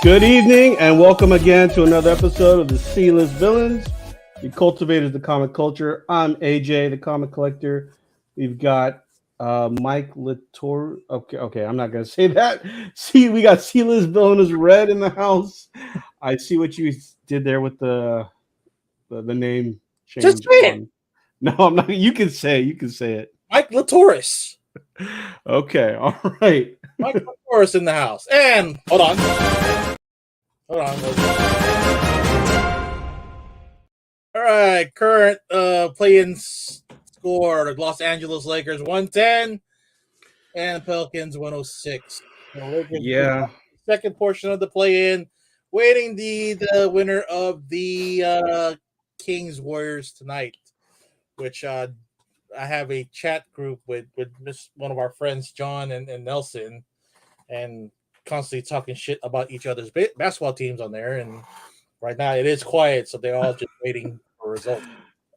Good evening, and welcome again to another episode of the C-List Villains, the cultivators of the comic culture. I'm AJ, the comic collector. We've got Mike Latour. Okay, I'm not gonna say that. See, we got C-List Villains Red in the house. I see what you did there with the name Just change say it. on. No, I'm not. You can say it. You can say it. Mike Latoris. Okay, all right. Mike Latoris in the house. And hold on. Hold on. All right. Current play-in score: the Los Angeles Lakers 110 and Pelicans 106. The Lakers Yeah. second portion of the play-in, waiting the winner of the Kings Warriors tonight, which I have a chat group with one of our friends, John and Nelson, and constantly talking shit about each other's basketball teams on there. And right now it is quiet, so they're all just waiting for results.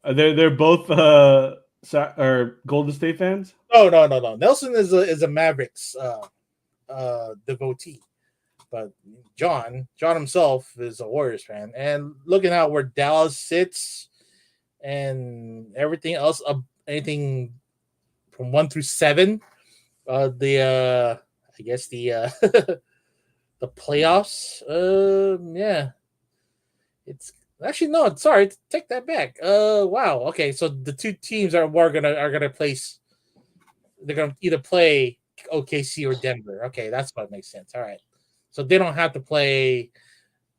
They're both or Golden State fans. No. Nelson is a Mavericks devotee, but John himself is a Warriors fan. And looking at where Dallas sits and everything else, anything from 1 through 7, I guess the the playoffs. Yeah, it's actually no. Sorry, take that back. Wow. Okay, so the two teams are gonna place. They're gonna either play OKC or Denver. Okay, that's what makes sense. All right, so they don't have to play.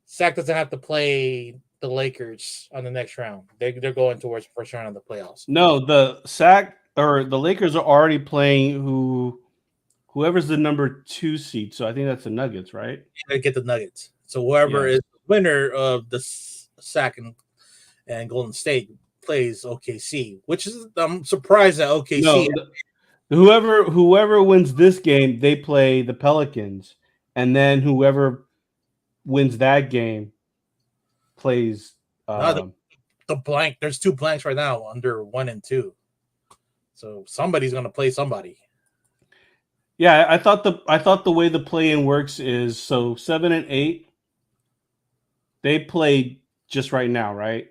Sac doesn't have to play the Lakers on the next round. They're going towards the first round of the playoffs. No, the Sac or the Lakers are already playing whoever's the number 2 seed. So I think that's the Nuggets, right? They get the Nuggets. So whoever is the winner of the Sac and Golden State plays OKC, which is I'm surprised that OKC. No, whoever wins this game, they play the Pelicans, and then whoever wins that game plays. The blank. There's 2 blanks right now under 1 and 2. So somebody's going to play somebody. Yeah, I thought the way the play-in works is so 7 and 8 they play just right now, right?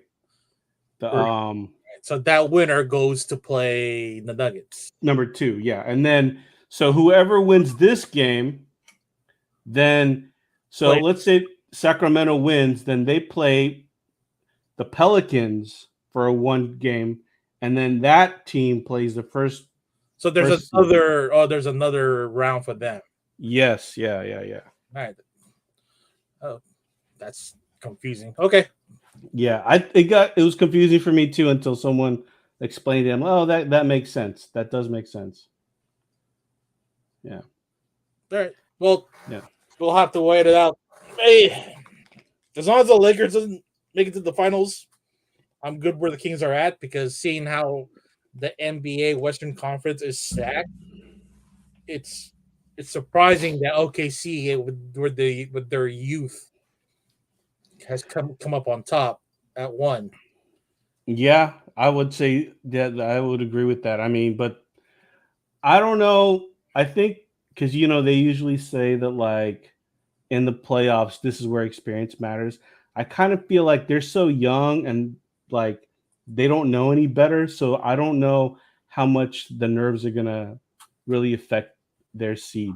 So that winner goes to play the Nuggets. Number 2, yeah. And then so whoever wins this game, then let's say Sacramento wins, then they play the Pelicans for one game, and then that team plays the first. So there's another round for them. Yes, yeah. All right. Oh, that's confusing. Okay. Yeah, it was confusing for me too until someone explained to him. Oh, that makes sense. That does make sense. Yeah. All right. Well, yeah, we'll have to wait it out. Hey, as long as the Lakers doesn't make it to the finals, I'm good where the Kings are at, because seeing how the NBA Western Conference is stacked, it's surprising that OKC with their youth has come up on top at 1. Yeah, I would say that I would agree with that. I mean, but I don't know. I think because they usually say that like in the playoffs, this is where experience matters. I kind of feel like they're so young and like they don't know any better. So I don't know how much the nerves are gonna really affect their seed.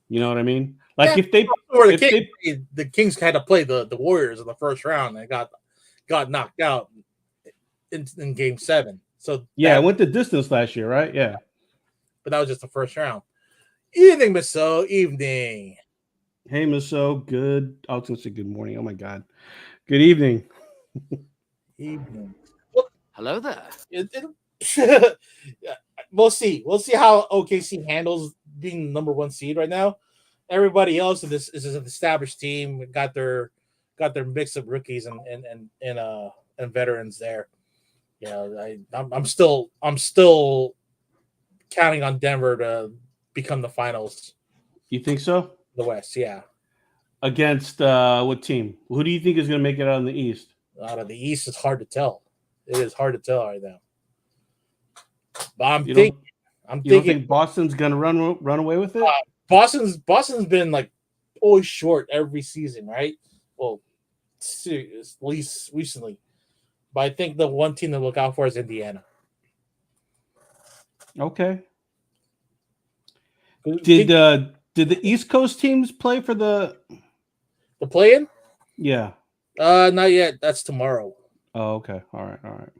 You know what I mean? Like the Kings had to play the Warriors in the first round and got knocked out in Game 7. So it went the distance last year, right? Yeah, but that was just the first round. Evening, Misso. Evening. Hey, Misso. Good. I was gonna say good morning. Oh my God. Good evening. Evening. Hello there. We'll see. We'll see how OKC handles being the number 1 seed right now. Everybody else in this is an established team. Got their mix of rookies and veterans there. I'm still counting on Denver to become the finals. You think so? The West, yeah. Against what team? Who do you think is going to make it out in the East? Out of the East, it's hard to tell. It is hard to tell right now. But I'm thinking. You don't think Boston's going to run away with it? Boston's been like always short every season, right? Well, at least recently. But I think the one team to look out for is Indiana. Okay. Did Did the East Coast teams play for the? the play-in? Yeah. Not yet. That's tomorrow. Oh, okay. All right. All right.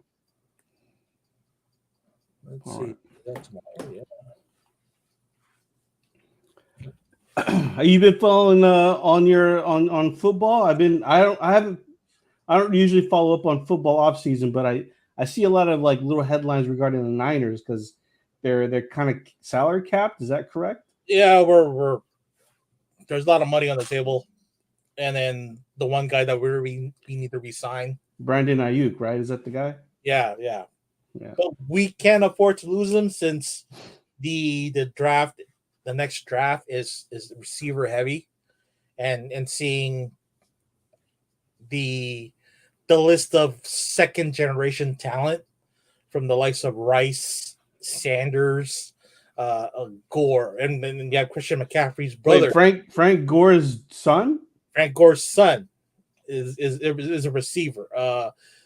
Let's All see. right. That's tomorrow. Yeah. Have you been following on football? I don't usually follow up on football off season, but I see a lot of like little headlines regarding the Niners because they're kind of salary capped. Is that correct? Yeah, we're there's a lot of money on the table, and then the one guy that we need to resign. Brandon Ayuk, right? Is that the guy? Yeah. Yeah. But we can't afford to lose him since the draft, the next draft is receiver heavy, and seeing the list of second generation talent from the likes of Rice, Sanders, Gore, and then you have Christian McCaffrey's brother. Wait, Frank Gore's son? Frank Gore's son is a receiver.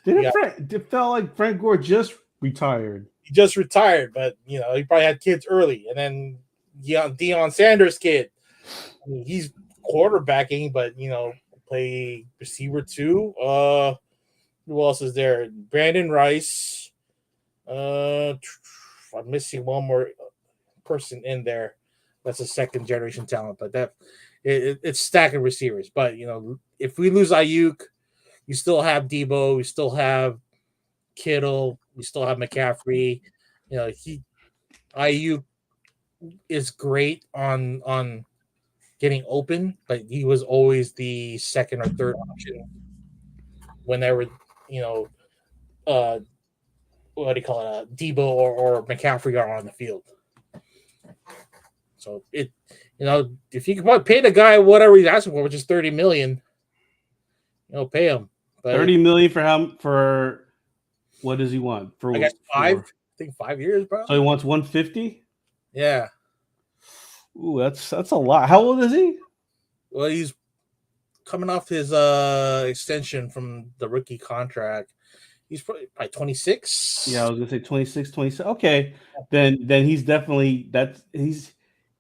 It felt like Frank Gore just retired. He just retired, but he probably had kids early, and then Deion Sanders' kid. I mean, he's quarterbacking, but play receiver too. Who else is there? Brandon Rice. I'm missing one more person in there. That's a second generation talent, but it's stacking receivers. But if we lose Ayuk, you still have Debo, you still have Kittle, you still have McCaffrey. Ayuk is great on getting open, but he was always the second or third option whenever what do you call it, Debo or McCaffrey are on the field. So if you can pay the guy whatever he's asking for, which is $30 million, pay him. But $30 million for what does he want? For I guess 5. I think 5 years, bro. So he wants 150. Yeah. Ooh, that's a lot. How old is he? Well, he's coming off his extension from the rookie contract. He's probably 26. Yeah, I was gonna say 26, 27. Okay, then he's definitely he's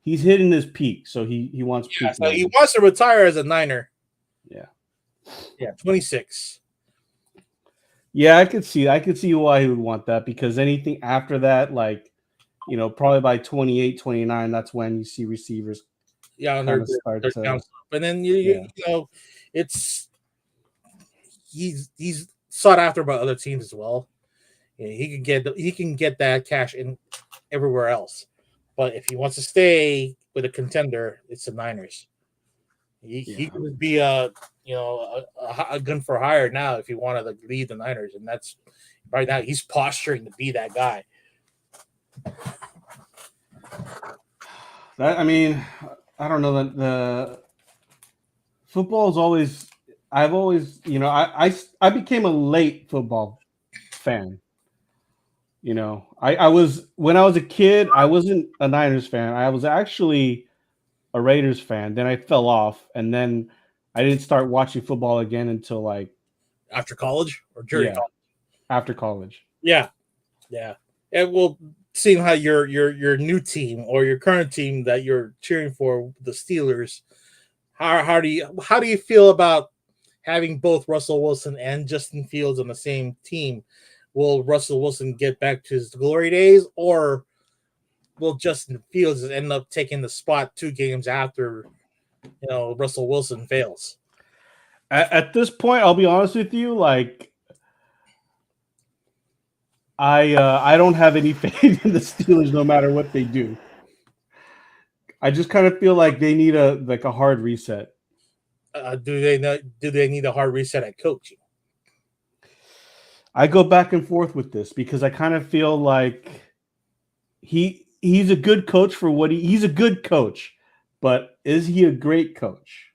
hitting his peak. So he wants peak. So he wants to retire as a Niner. Yeah, 26. Yeah, I could see why he would want that, because anything after that, like probably by 28, 29, that's when you see receivers. Yeah, and they're down. And then it's he's sought after by other teams as well. He can get that cash in everywhere else, but if he wants to stay with a contender, it's the Niners. He could be a gun for hire now if he wanted to lead the Niners, and that's right now he's posturing to be that guy. I mean, I don't know that the football is always. I've always, I became a late football fan. I was, when I was a kid, I wasn't a Niners fan. I was actually a Raiders fan. Then I fell off, and then I didn't start watching football again until like after college or during college. After college. Yeah. And we'll see how your new team or your current team that you're cheering for, the Steelers. How do you feel about having both Russell Wilson and Justin Fields on the same team? Will Russell Wilson get back to his glory days, or will Justin Fields end up taking the spot 2 games after Russell Wilson fails? At this point, I'll be honest with you, like I don't have any faith in the Steelers no matter what they do. I just kind of feel like they need a hard reset. Do they need a hard reset at coaching? I go back and forth with this because I kind of feel like he's a good coach for what he's a good coach, but is he a great coach?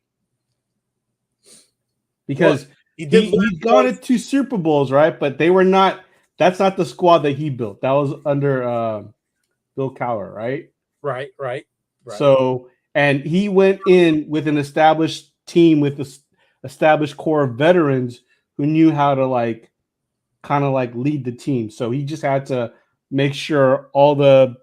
Because he's gone to 2 Super Bowls, right? But they were not. That's not the squad that he built. That was under Bill Cowher, right? Right. So, and he went in with an established team with this established core of veterans who knew how to like kind of like lead the team. So he just had to make sure all the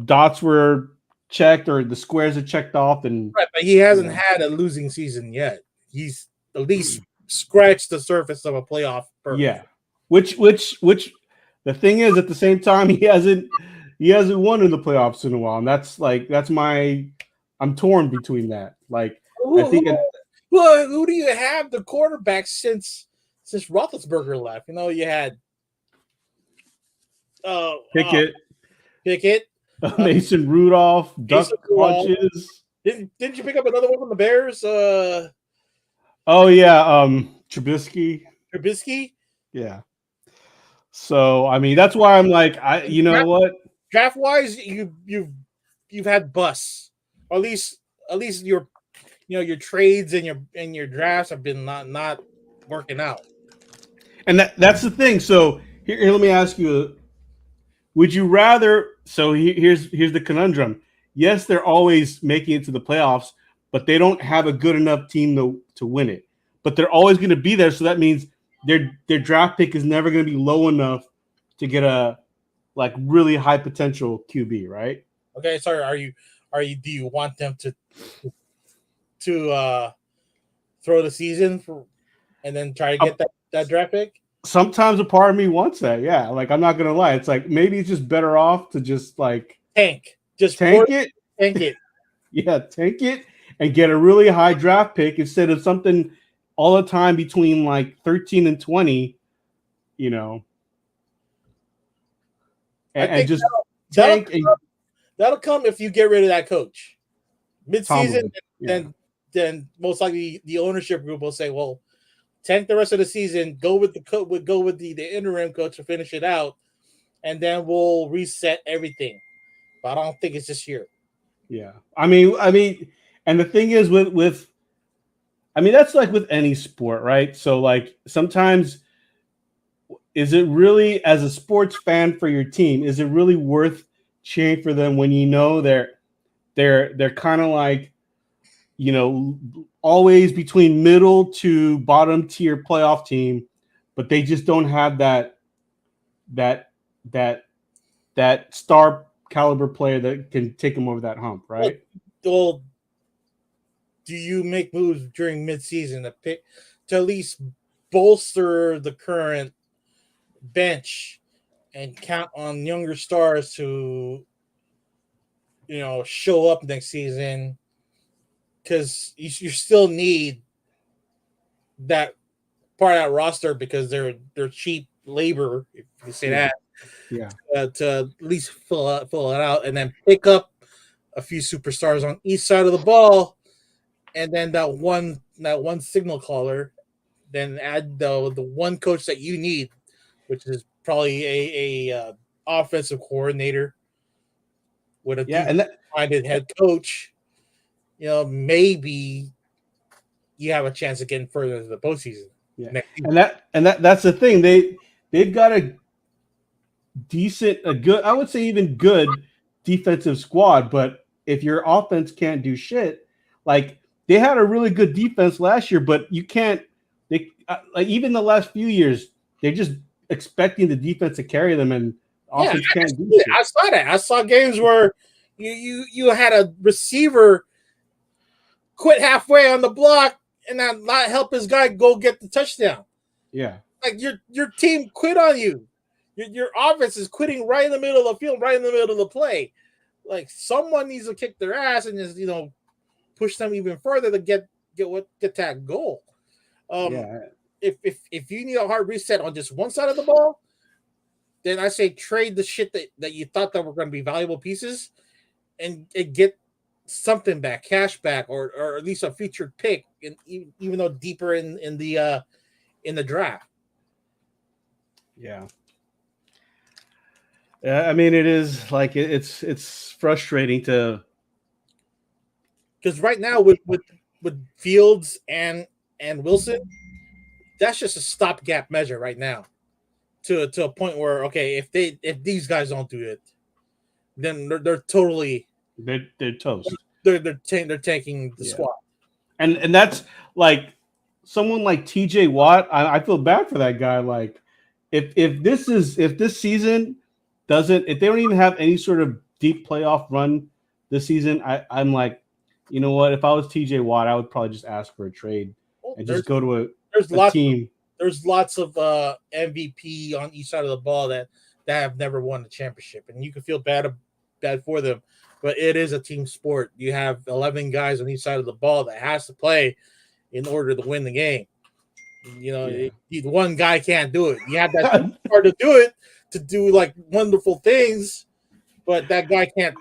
dots were checked or the squares are checked off, and Right, but he hasn't know. had a losing season yet. He's at least scratched the surface of a playoff berth. Yeah, which the thing is, at the same time, he hasn't won in the playoffs in a while, and I'm torn between that. Like I think Who do you have the quarterback since Roethlisberger left? You had Pickett, Pickett, Mason Rudolph, Duck Mason Rudolph. Hodges. Didn't you pick up another one from the Bears? Oh yeah, Trubisky. Trubisky. Yeah. So I mean, that's why I'm like, you know what? Draft wise, you've had busts, or at least your trades and your drafts have been not working out. And that's the thing. So here, let me ask you: would you rather? So here's the conundrum. Yes, they're always making it to the playoffs, but they don't have a good enough team to win it. But they're always going to be there, so that means their draft pick is never going to be low enough to get a like really high potential QB, right? Okay, sorry. Do you want them to throw the season and then try to get that draft pick? Sometimes a part of me wants that. Yeah, like I'm not gonna lie. It's like maybe it's just better off to just like tank it. Yeah, tank it and get a really high draft pick instead of something all the time between like 13 and 20, and just tank. That'll come if you get rid of that coach mid-season. Then most likely the ownership group will say, "Well, tank the rest of the season. Go with the interim coach to finish it out, and then we'll reset everything." But I don't think it's this year. Yeah, I mean, and the thing is with that's like with any sport, right? So like sometimes, is it really, as a sports fan for your team, is it really worth cheering for them when you know they're kind of like, always between middle to bottom tier playoff team, but they just don't have that star caliber player that can take them over that hump, right? Well, do you make moves during midseason to at least bolster the current bench and count on younger stars to show up next season? Because you still need that part of that roster because they're cheap labor, if you say that. Yeah. To at least fill it out, and then pick up a few superstars on each side of the ball, and then that one signal caller, then add the one coach that you need, which is probably a offensive coordinator with a minded head coach. Maybe you have a chance of getting further into the postseason. Yeah, and that's the thing. They've got a good, I would say even good defensive squad, but if your offense can't do shit, like they had a really good defense last year, but you can't. Like even the last few years, they're just expecting the defense to carry them, and offense can't do shit. I saw that. I saw games where you had a receiver quit halfway on the block and not help his guy go get the touchdown. Yeah, like your team quit on you. Your offense is quitting right in the middle of the field, right in the middle of the play. Like someone needs to kick their ass and just push them even further to get that goal. If you need a hard reset on just one side of the ball, then I say trade the shit that you thought that were going to be valuable pieces and get something back, cash back, or at least a featured pick, even though deeper in the draft. Yeah. I mean, it is like it's frustrating because right now with Fields and Wilson, that's just a stopgap measure right now, to a point where if these guys don't do it, then they're totally They're toast. They're taking the Yeah. squad. And that's like someone like TJ Watt. I feel bad for that guy. Like if this season doesn't, if they don't even have any sort of deep playoff run this season, I'm like, you know what? If I was TJ Watt, I would probably just ask for a trade Well, and just go to there's a lots team. there's lots of MVP on each side of the ball that have never won the championship, and you can feel bad for them. But it is a team sport. You have 11 guys on each side of the ball that has to play in order to win the game. You know, one guy can't do it. You have that hard to do it, to do like wonderful things, but that guy can't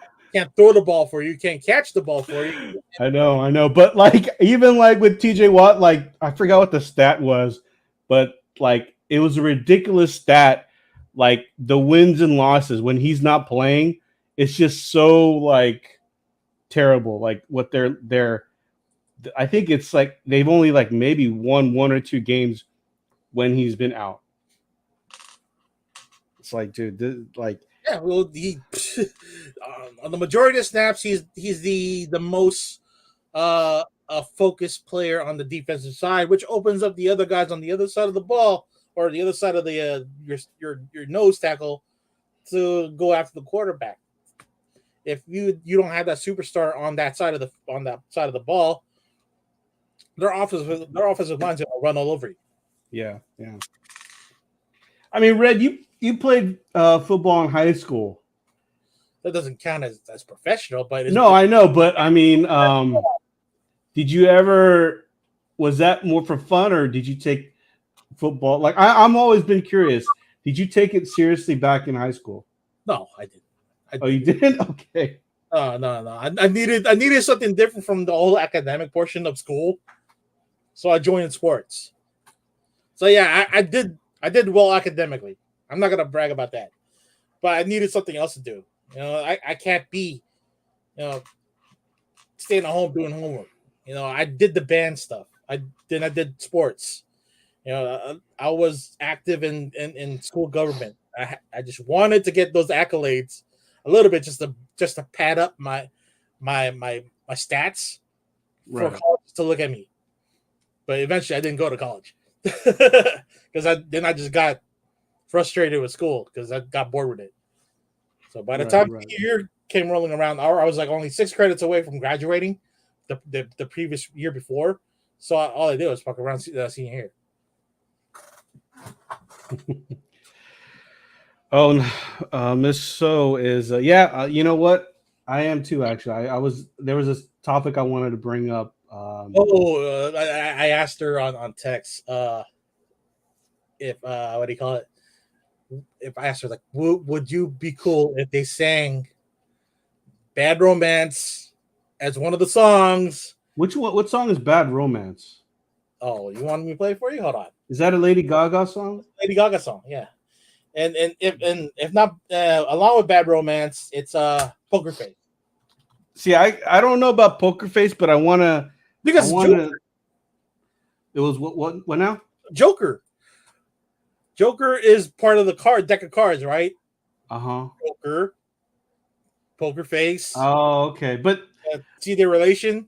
throw the ball for you, can't catch the ball for you. I know, but like even like with TJ Watt, like I forgot what the stat was, but like it was a ridiculous stat. Like the wins and losses when he's not playing, it's just so like terrible. Like what they're I think it's like they've only like maybe won 1 or 2 games when he's been out. It's like, dude, like yeah, well, he on the majority of snaps, he's the most a focused player on the defensive side, which opens up the other guys on the other side of the ball or the other side of the your nose tackle to go after the quarterback. If you don't have that superstar on that side of the ball, their offensive line's gonna run all over you. Yeah. I mean, Red, you played football in high school. That doesn't count as professional, but no, I know, but I mean, did you ever? Was that more for fun, or did you take football? Like, I'm always been curious. Did you take it seriously back in high school? No, I didn't. Oh, you didn't? Okay. No. I needed something different from the whole academic portion of school, so I joined sports. So yeah, I did well academically. I'm not gonna brag about that, but I needed something else to do. You know, I can't be, staying at home doing homework. You know, I did the band stuff. I did sports. You know, I was active in school government. I just wanted to get those accolades a little bit, just to pad up my stats for college to look at me. But eventually, I didn't go to college because I just got frustrated with school because I got bored with it. So by the time the year came rolling around, I was like only 6 credits away from graduating the previous year before. So all I did was fuck around senior year. Oh, Miss So is you know what? I am too. Actually, there was this topic I wanted to bring up. I asked her on text if what do you call it? If I asked her like, would you be cool if they sang "Bad Romance" as one of the songs? Which one? What song is "Bad Romance"? Oh, you want me to play it for you? Hold on. Is that a Lady Gaga song? Lady Gaga song, yeah. And if not, along with "Bad Romance," it's "Poker Face." See, I don't know about Poker Face, but I want to. Because Joker. It was what now? Joker is part of the deck of cards, right? Joker, Poker Face. Oh, okay, but see their relation.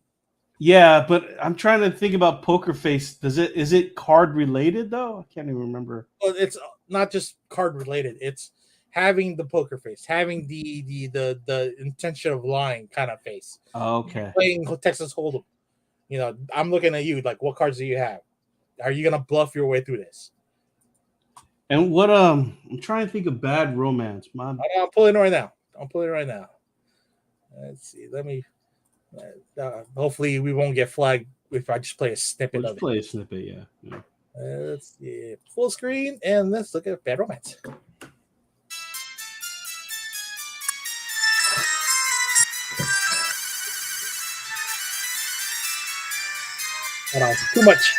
Yeah, but I'm trying to think about Poker Face. Is it card related though? I can't even remember. Well, it's not just card related. It's having the poker face, having the intention of lying kind of face. Oh, okay. Playing Texas Hold'em. You know, I'm looking at you like, what cards do you have? Are you gonna bluff your way through this? And what I'm trying to think of Bad Romance. I'm pulling it right now. Let's see. Let me. Hopefully, we won't get flagged if I just play a snippet of it. Play a snippet, yeah. Let's see. Full screen, and let's look at Bad Romance. Hold on, too much.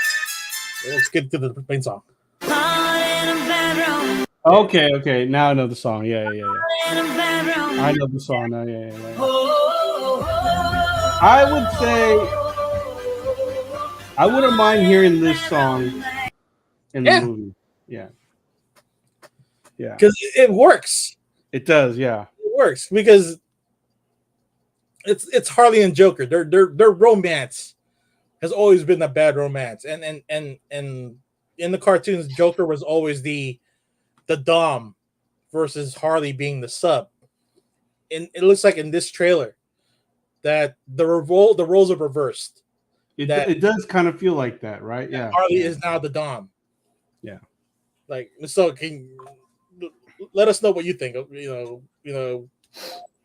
Let's get to the main song. Okay. Now I know the song. Yeah. I know the song now. Yeah. I would say I wouldn't mind hearing this song in the movie. Yeah. Because it works. It does, yeah. It works because it's Harley and Joker. Their romance has always been a bad romance, and in the cartoons, Joker was always the dom versus Harley being the sub. And it looks like in this trailer that the roles are reversed. That It does kind of feel like that, right? Yeah. Harley Yeah. is now the dom. Yeah. Like, so can let us know what you think.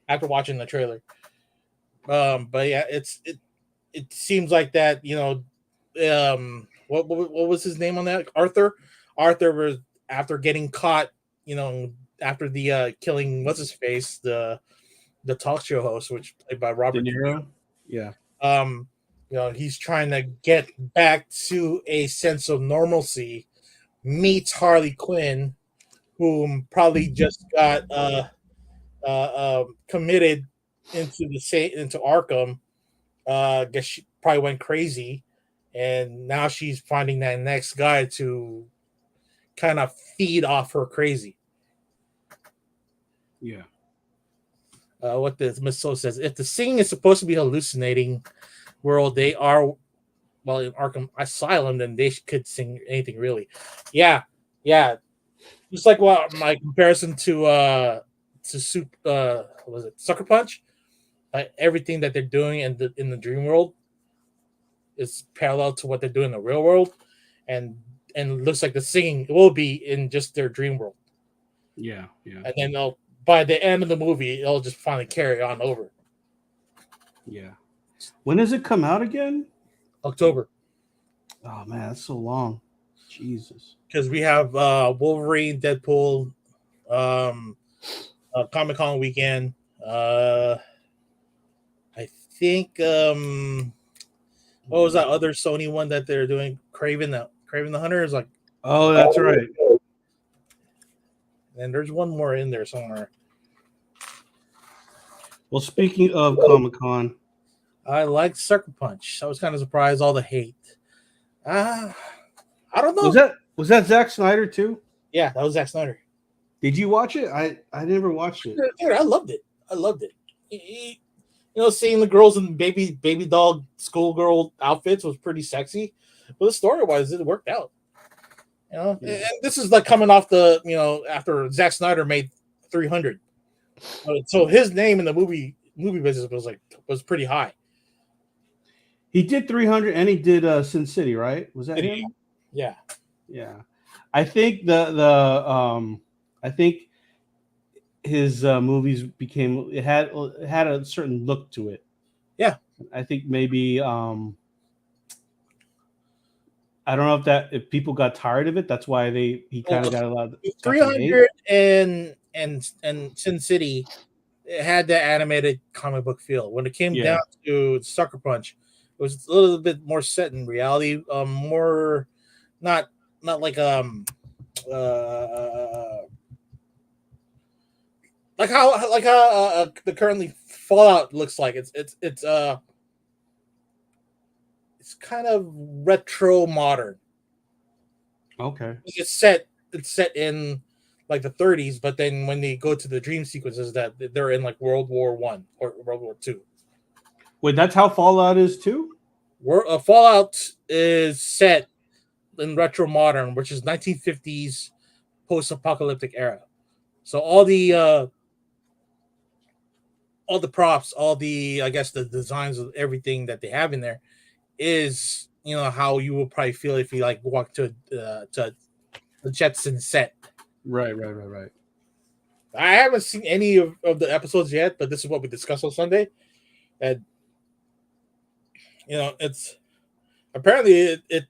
After watching the trailer. But yeah, it seems like that. What was his name on that? Arthur. Arthur was after getting caught. After the killing what's his face, the talk show host, which played by De Robert De Niro. Yeah. Niro. He's trying to get back to a sense of normalcy. Meets Harley Quinn, whom probably just got committed into Arkham. Guess she probably went crazy, and now she's finding that next guy to kind of feed off her crazy. Yeah. What this Miss So says: if the singing is supposed to be hallucinating world, they are well in Arkham Asylum, then they could sing anything really. Yeah, yeah. Just like what my comparison to Soup what was it Sucker Punch? Everything that they're doing in the dream world is parallel to what they're doing in the real world, and looks like the singing will be in just their dream world. Yeah. Yeah. And then by the end of the movie, it'll just finally carry on over. Yeah. When does it come out again? October. Oh man, that's so long. Jesus. Because we have Wolverine, Deadpool, Comic-Con weekend. I think what was that other Sony one that they're doing? Craven the Hunter is like. Oh, that's right. And there's one more in there somewhere. Well, speaking of Comic-Con, I liked Sucker Punch. I was kind of surprised all the hate. I don't know. was that Zack Snyder too? Yeah, that was Zack Snyder. Did you watch it? I never watched it. Dude, I loved it. Seeing the girls in baby doll schoolgirl outfits was pretty sexy, but the story wise, it worked out. Yeah. And this is like coming off the after Zack Snyder made 300, so his name in the movie business was pretty high. He did 300 and he did Sin City, right? Was that him? Yeah. Yeah. I think I think his movies had a certain look to it. Yeah. I think maybe I don't know if people got tired of it. That's why he kind of got a lot of 300 and Sin City. It had that animated comic book feel. When it came down to Sucker Punch, it was a little bit more set in reality, more not like how the currently Fallout looks like. It's kind of retro modern. Okay. It's set in like the 30s, but then when they go to the dream sequences, that they're in like World War I or World War II. Wait, that's how Fallout is too? Fallout is set in retro modern, which is 1950s post-apocalyptic era. So all the props, all the I guess the designs of everything that they have in there is how you will probably feel if you like walk to the Jetson set. Right. I haven't seen any of the episodes yet, but this is what we discussed on Sunday. And it's apparently it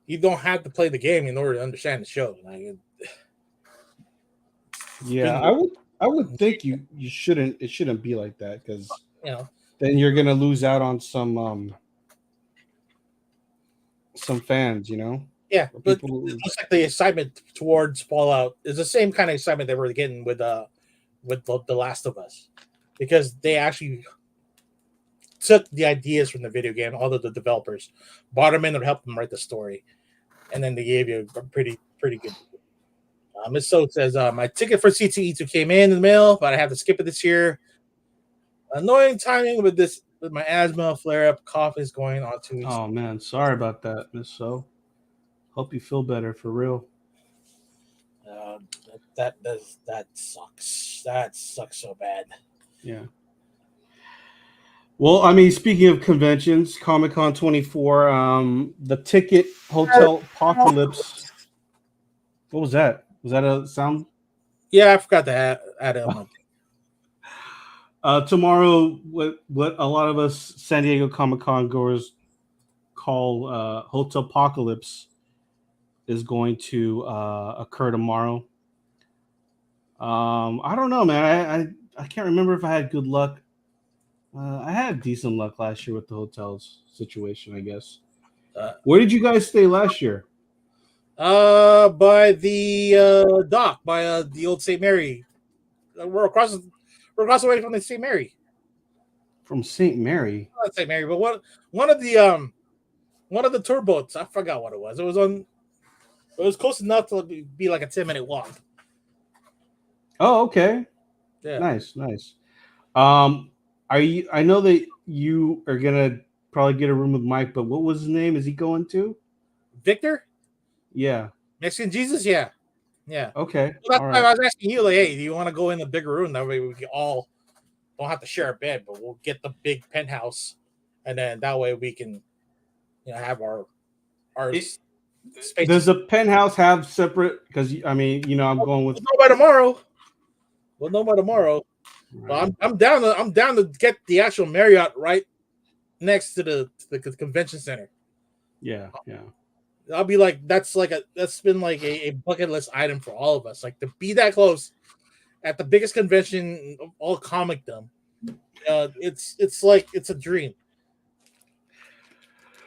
you don't have to play the game in order to understand the show. I would think you shouldn't. It shouldn't be like that because then you're gonna lose out on some fans. Yeah, but it looks like the excitement towards Fallout is the same kind of excitement that we're getting with The Last of Us, because they actually took the ideas from the video game, all of the developers, brought them in and helped them write the story, and then they gave you a pretty good. Miss So says, my ticket for CTE2 came in the mail, but I have to skip it this year. Annoying timing with this with my asthma flare up. Cough is going on 2 weeks. Oh man, sorry about that, Miss So. Hope you feel better for real. Uh, that sucks. That sucks so bad. Yeah. Well, I mean, speaking of conventions, Comic Con 24, the ticket hotel apocalypse. What was that? Was that a sound? Yeah, I forgot to add it on my. Tomorrow, what a lot of us San Diego Comic Con goers call hotel apocalypse is going to occur tomorrow. I don't know, man. I can't remember if I had good luck. I had decent luck last year with the hotels situation, I guess. Where did you guys stay last year? By the dock, by the old St. Mary. We're across the way from the St. Mary. From St. Mary. Not St. Mary, but one of the tour boats. I forgot what it was. It was close enough to be like a 10-minute walk. Oh, okay. Yeah. Nice. Are you? I know that you are gonna probably get a room with Mike, but what was his name? Is he going to? Victor? Yeah. Mexican Jesus? Yeah. Okay. Well, that's All why I right. was asking you, like, hey, do you want to go in the bigger room? That way we can all don't have to share a bed, but we'll get the big penthouse, and then that way we can, have our space. Does the penthouse have separate? Because I mean, I'm going with. We'll know by tomorrow. We'll know by tomorrow. Right. But I'm down to get the actual Marriott right next to the convention center. Yeah. I'll be like, that's been like a bucket list item for all of us. Like to be that close at the biggest convention of all comicdom. It's like it's a dream.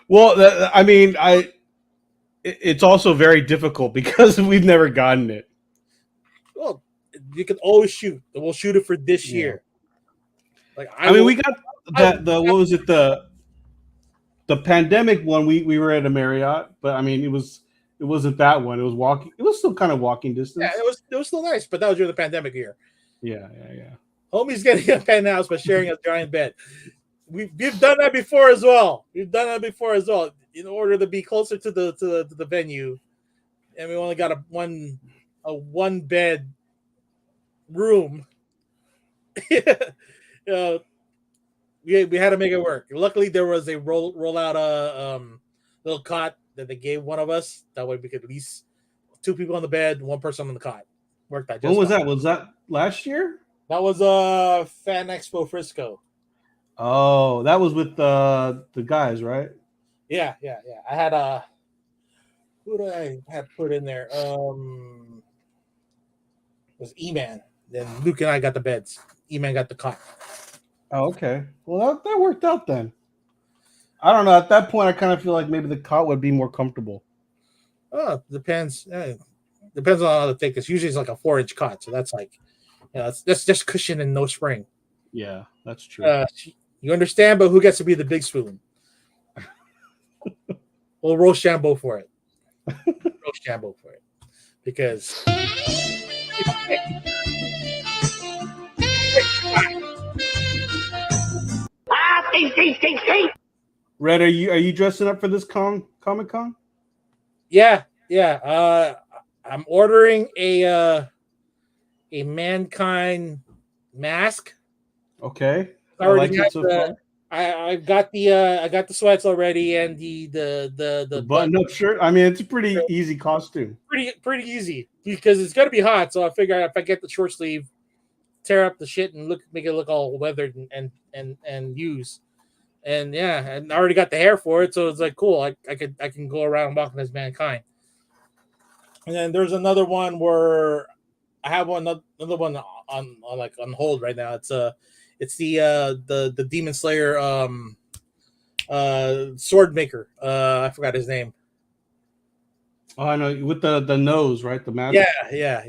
Well, I mean, it's also very difficult because we've never gotten it. Well, you can always shoot. We'll shoot it for this year. Like I mean, we got that. What was it? The pandemic one. We were at a Marriott, but I mean, it wasn't that one. It was walking. It was still kind of walking distance. Yeah, it was still nice, but that was during the pandemic year. Yeah. Homie's getting a penthouse but sharing a giant bed. We've done that before as well. In order to be closer to the venue, and we only got a one bed room. We had to make it work. Luckily, there was a roll out little cot that they gave one of us. That way, we could at least 2 people on the bed, 1 person on the cot. Worked out. When was that? Was that last year? That was Fan Expo Frisco. Oh, that was with the guys, right? Yeah. I had who did I have put in there? It was E-Man. Then Luke and I got the beds. E-Man got the cot. Oh, okay. Well, that worked out then. I don't know. At that point, I kind of feel like maybe the cot would be more comfortable. Oh, depends. Depends on how the thick. It's usually like a 4-inch cot, so that's like, that's just cushion and no spring. Yeah, that's true. You understand, but who gets to be the big spoon? We'll roast Shambo for it. Because Red, are you dressing up for this Comic Con? Yeah. I'm ordering a Mankind mask. Okay. I got the sweats already and the button-up shirt. I mean, it's a pretty easy costume. Pretty easy because it's gonna be hot. So I figure if I get the short sleeve, tear up the shit and make it look all weathered and used. And yeah, and I already got the hair for it, so it's like cool. I can go around walking as Mankind. And then there's another one where I have another one on hold right now. It's the Demon Slayer sword maker. I forgot his name. Oh, I know, with the nose, right? The mask. Yeah.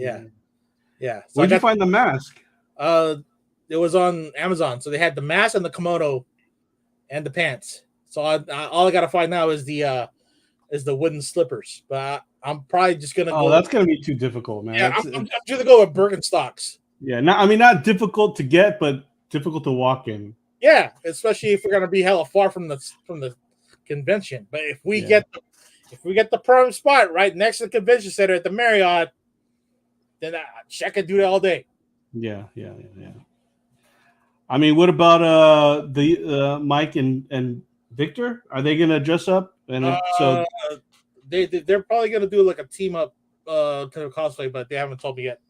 So Where'd you find the mask? It was on Amazon. So they had the mask and the kimono and the pants. So all I gotta find now is the wooden slippers. But I'm probably just gonna go. That's gonna be too difficult, man. Yeah, I'm just gonna go with Birkenstocks. Yeah, not difficult to get, but difficult to walk in. Yeah, especially if we're gonna be hella far from the convention. But if we Yeah. get the prime spot right next to the convention center at the Marriott, then I could do that all day. Yeah. I mean, what about the Mike and Victor? Are they gonna dress up? And if so, They're probably gonna do like a team up to the cosplay, but they haven't told me yet.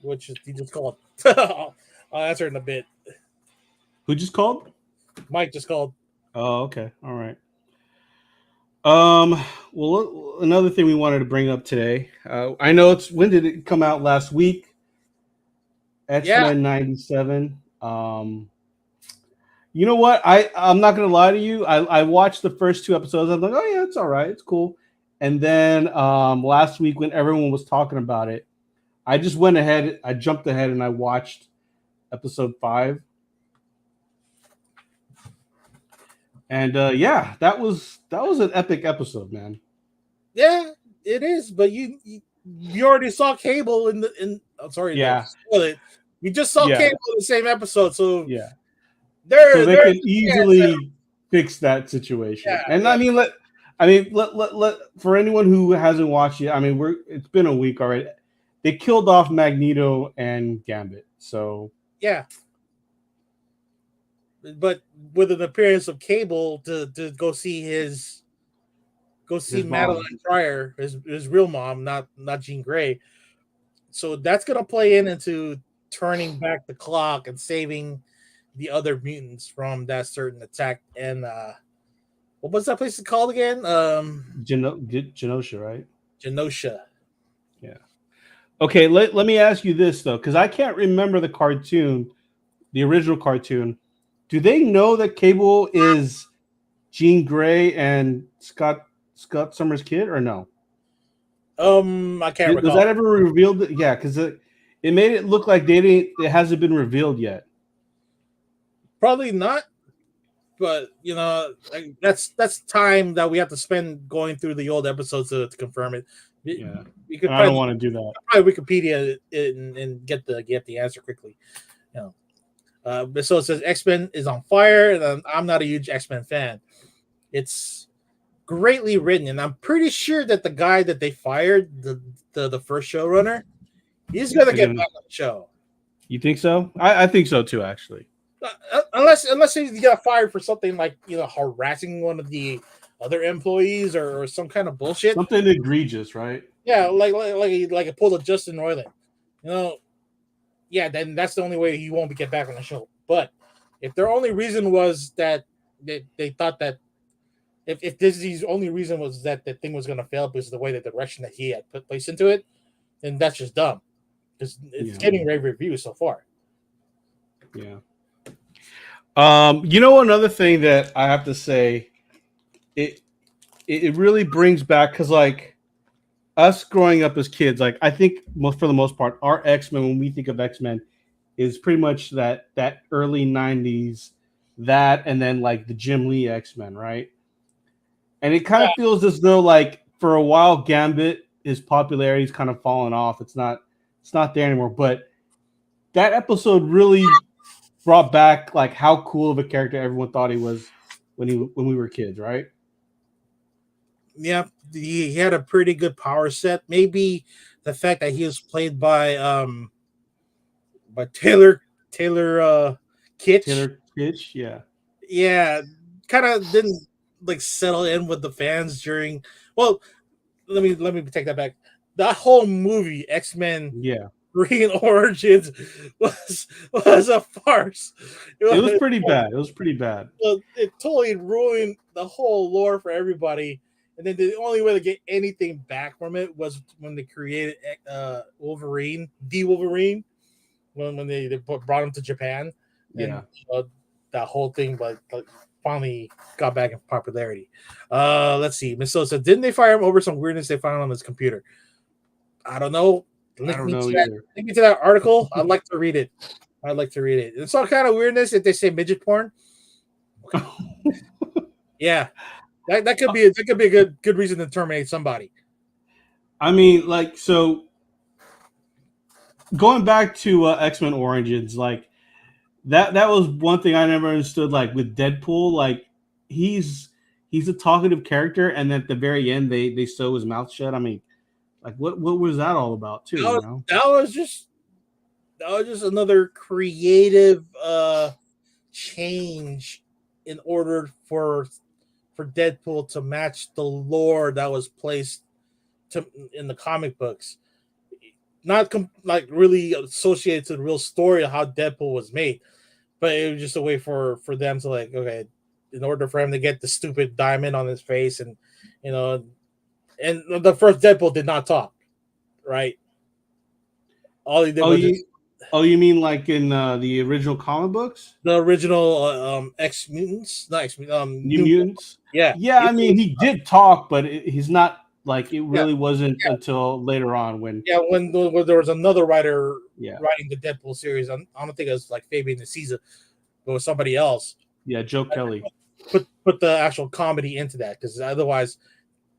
Which is he just called. I'll answer in a bit. who just called? Mike just called. Oh, okay, all right. Well, another thing we wanted to bring up today. I know it's when did it come out last week? X-Men '97. You know what? I'm not gonna lie to you. I watched the first 2 episodes. I'm like, oh yeah, it's all right, it's cool. And then last week when everyone was talking about it, I just went ahead. I jumped ahead and I watched episode 5. And yeah, that was an epic episode, man. Yeah, it is. But you already saw Cable in. I'm sorry, Yeah. to spoil it. You just saw Yeah. Cable in the same episode, so Yeah. they're So they they're- could easily fix that situation. Yeah, And yeah. I mean, let for anyone who hasn't watched it, I mean, it's been a week already. They killed off Magneto and Gambit. So yeah. But with an appearance of Cable to go see His mom. Madeline Pryor, his real mom, not Jean Grey. So that's gonna play into turning back the clock and saving the other mutants from that certain attack. And what was that place called again? Genosha, right? Genosha. Yeah. Okay, let me ask you this though, because I can't remember the cartoon, the original cartoon. Do they know that Cable is Jean Grey and Scott Summers' kid, or no? I can't recall. Was that ever revealed? Yeah, because it made it look like they didn't. It hasn't been revealed yet. Probably not. But that's time that we have to spend going through the old episodes to confirm it. Yeah, we could I don't want to do that. probably Wikipedia it and get the answer quickly. So it says X-Men is on fire, and I'm not a huge X-Men fan. It's greatly written, and I'm pretty sure that the guy that they fired, the first showrunner, he's gonna get back on the show. You think so? I think so too, actually. Unless he got fired for something like harassing one of the other employees or some kind of bullshit. Something egregious, right? Yeah, like a pull of Justin Roiland. Yeah, then that's the only way he won't get back on the show. But if their only reason was that they thought that if Disney's only reason was that the thing was going to fail because of the way the direction that he had put place into it, then that's just dumb. Because it's getting rave reviews so far. Yeah. Another thing that I have to say, it really brings back, because like us growing up as kids, like I think for the most part, our X-Men, when we think of X-Men, is pretty much that early 90s, that and then like the Jim Lee X-Men, right? And it kind of feels as though like for a while Gambit, his popularity's kind of fallen off. It's not there anymore. But that episode really brought back like how cool of a character everyone thought he was when we were kids, right? Yeah, he had a pretty good power set. Maybe the fact that he was played by Taylor Kitsch. Taylor Kitsch, yeah. Yeah, kind of didn't like settle in with the fans during. Well, let me take that back. That whole movie, X-Men, Green Origins, was a farce. It was pretty bad. It was pretty bad. It totally ruined the whole lore for everybody. And then the only way to get anything back from it was when they created Wolverine, the Wolverine, when they brought him to Japan. And that whole thing, but finally got back in popularity. Let's see. Miss Sosa, didn't they fire him over some weirdness they found on his computer? I don't know. Link me to that article. I'd like to read it. It's all kind of weirdness if they say midget porn. Okay. Yeah. That could be a good reason to terminate somebody. I mean, like, so going back to X-Men Origins, like that was one thing I never understood. Like with Deadpool, like he's he's a talkative character, and at the very end they sew his mouth shut. I mean, like what was that all about too? That You was, know? that was just that was just another creative change in order for Deadpool to match the lore that was placed in the comic books. Not like really associated to the real story of how Deadpool was made, but it was just a way for them to like, okay, in order for him to get the stupid diamond on his face, and you know, and the first Deadpool did not talk, right? All he did Oh, was just you mean like in the original comic books, the original X Mutants, not X New New, Mutants? yeah, Yeah, I mean he did talk, but he's not like it yeah, really wasn't yeah, until later on when yeah. When there was another writer yeah writing the Deadpool series, I don't think it was like Fabian Nicieza, but it was somebody else. Joe Kelly. Put the actual comedy into that, because otherwise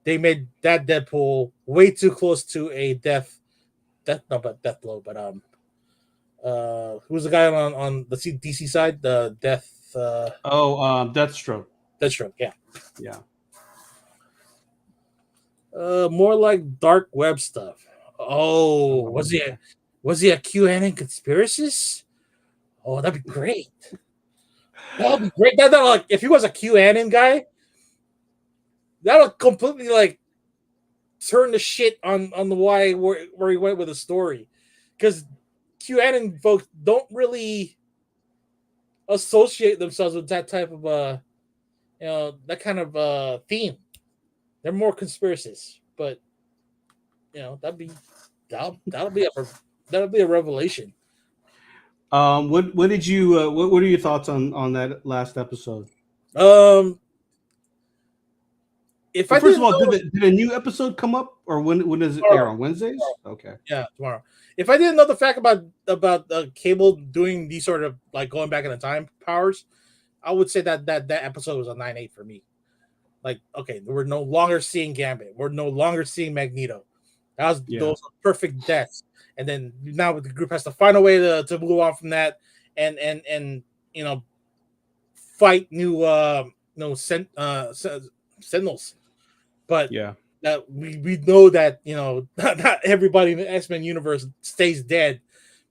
they made that Deadpool way too close to a death blow, but who's the guy on the DC side, the Oh, Deathstroke. Deathstroke, yeah. Yeah. More like dark web stuff. Oh, was he a QAnon conspiracist? Oh, that'd be great. That'd be great. That like if he was a QAnon guy, that would completely like turn the shit on the why where he went with the story, because QAnon folks don't really associate themselves with that type of that kind of theme. They're more conspiracists, but that'll be a revelation. What did you what are your thoughts on that last episode? Um, if Well, I first of didn't all, know, did a new episode come up, or when does it air tomorrow, on Wednesdays? Okay. yeah, tomorrow. If I didn't know the fact about Cable doing these sort of like going back in the time powers, I would say that episode was a 9-8 for me. Like, okay, we're no longer seeing Gambit. We're no longer seeing Magneto. Yeah. Those are perfect deaths. And then now the group has to find a way to move on from that, and fight new Sentinels. But Yeah. that we know that not everybody in the X-Men universe stays dead,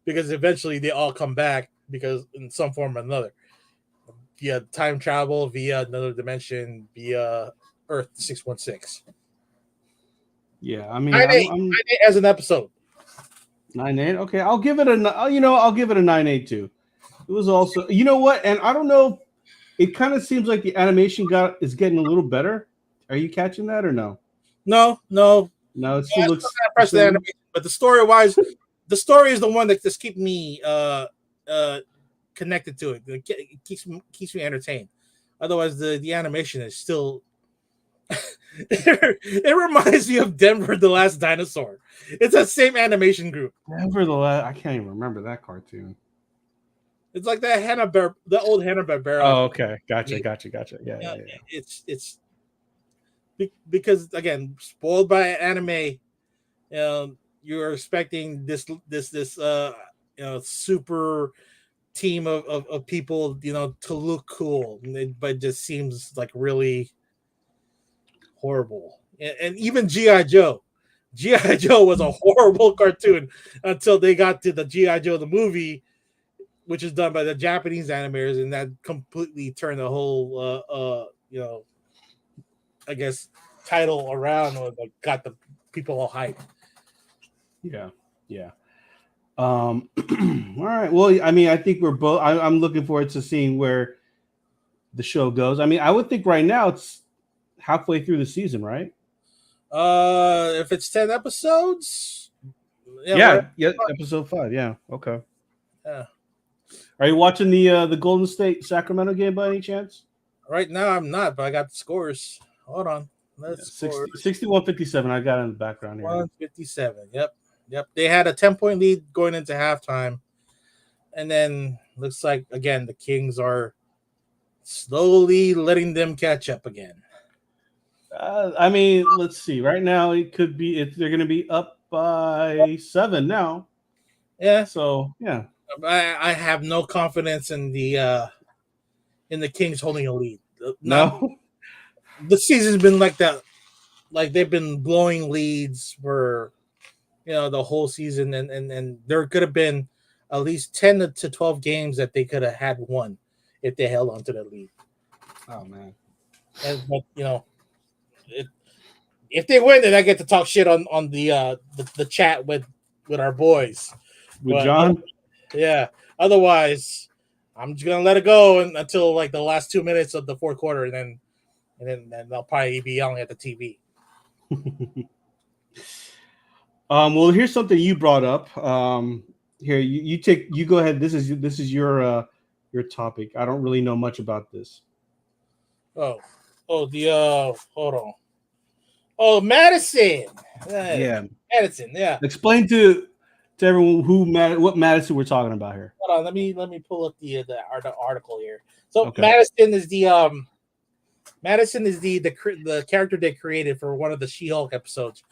because eventually they all come back, because in some form or another, via time travel, via another dimension, via Earth 616. Yeah. I mean, 9-8, I'm 9-8 as an episode. 9-8. Okay, I'll give it I'll give it a 9-8 too. It was also, you know what, and I don't know. It kind of seems like the animation is getting a little better. Are you catching that or no? No, No, it still I'm looks still not the impressed with the same. animation, but the story wise, the story is the one that just keeps me connected to it. It keeps me entertained. Otherwise, the animation is still. It reminds me of Denver the Last Dinosaur. It's that same animation group. Nevertheless, I can't even remember that cartoon. It's like that the old Hanna Barbera. Oh, okay, gotcha. Yeah. It's because again, spoiled by anime. You're expecting this super team of people to look cool, but it just seems like really horrible. And even GI Joe was a horrible cartoon until they got to the GI Joe the movie, which is done by the Japanese animators, and that completely turned the whole I guess title around, or like got the people all hyped. Yeah. All right. Well, I mean, I think we're both. I'm looking forward to seeing where the show goes. I mean, I would think right now it's halfway through the season, right? If it's 10 episodes, Yeah. Episode 5. Yeah. Okay. Yeah. Are you watching the Golden State Sacramento game by any chance? Right now I'm not, but I got the scores. Hold on. Let's 61-57. I got it in the background here. 157. Yep. They had a 10-point lead going into halftime. And then looks like again the Kings are slowly letting them catch up again. I mean, let's see. Right now, it could be if they're going to be up by 7 now. Yeah, So yeah, I have no confidence in the Kings holding a lead. Not no, the season's been like that. Like they've been blowing leads for the whole season, and there could have been at least 10 to 12 games that they could have had won if they held on to the lead. oh man, And but it, if they win, then I get to talk shit on the chat with our boys. with But John. yeah, otherwise, I'm just gonna let it go until like the last 2 minutes of the fourth quarter, and then they'll probably be yelling at the TV. Well, here's something you brought up. Here, you go ahead. This is your topic. I don't really know much about this. Oh, the hold on. Oh, Madison. Yeah, Madison. Yeah. explain to everyone what Madison we're talking about here. Hold on. Let me pull up the article here. So Okay. Madison is the character they created for one of the She-Hulk episodes,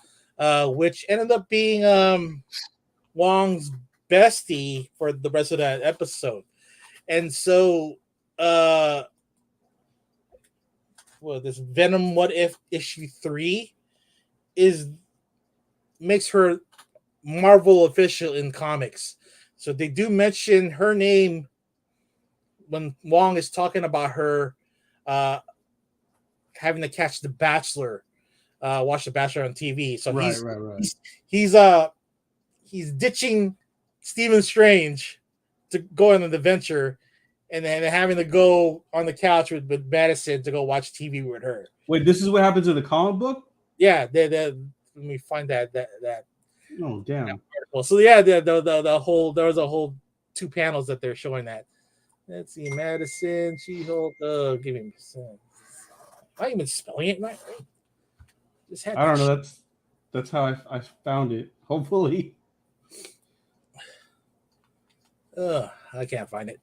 which ended up being Wong's bestie for the rest of that episode. And so this Venom What If issue 3 makes her Marvel official in comics. So they do mention her name when Wong is talking about her having to catch The Bachelor, watch The Bachelor on TV. So Right. he's ditching Stephen Strange to go on an adventure, and then having to go on the couch with Madison to go watch TV with her. Wait, this is what happens in the comic book? Yeah, let me find that. Oh, damn. Article. So yeah, the whole there was a whole 2 panels that they're showing that. Let's see, Madison, She-Hulk. Give me a second. Am I even spelling it right? Just had I don't know. That's how I found it. Hopefully. I can't find it.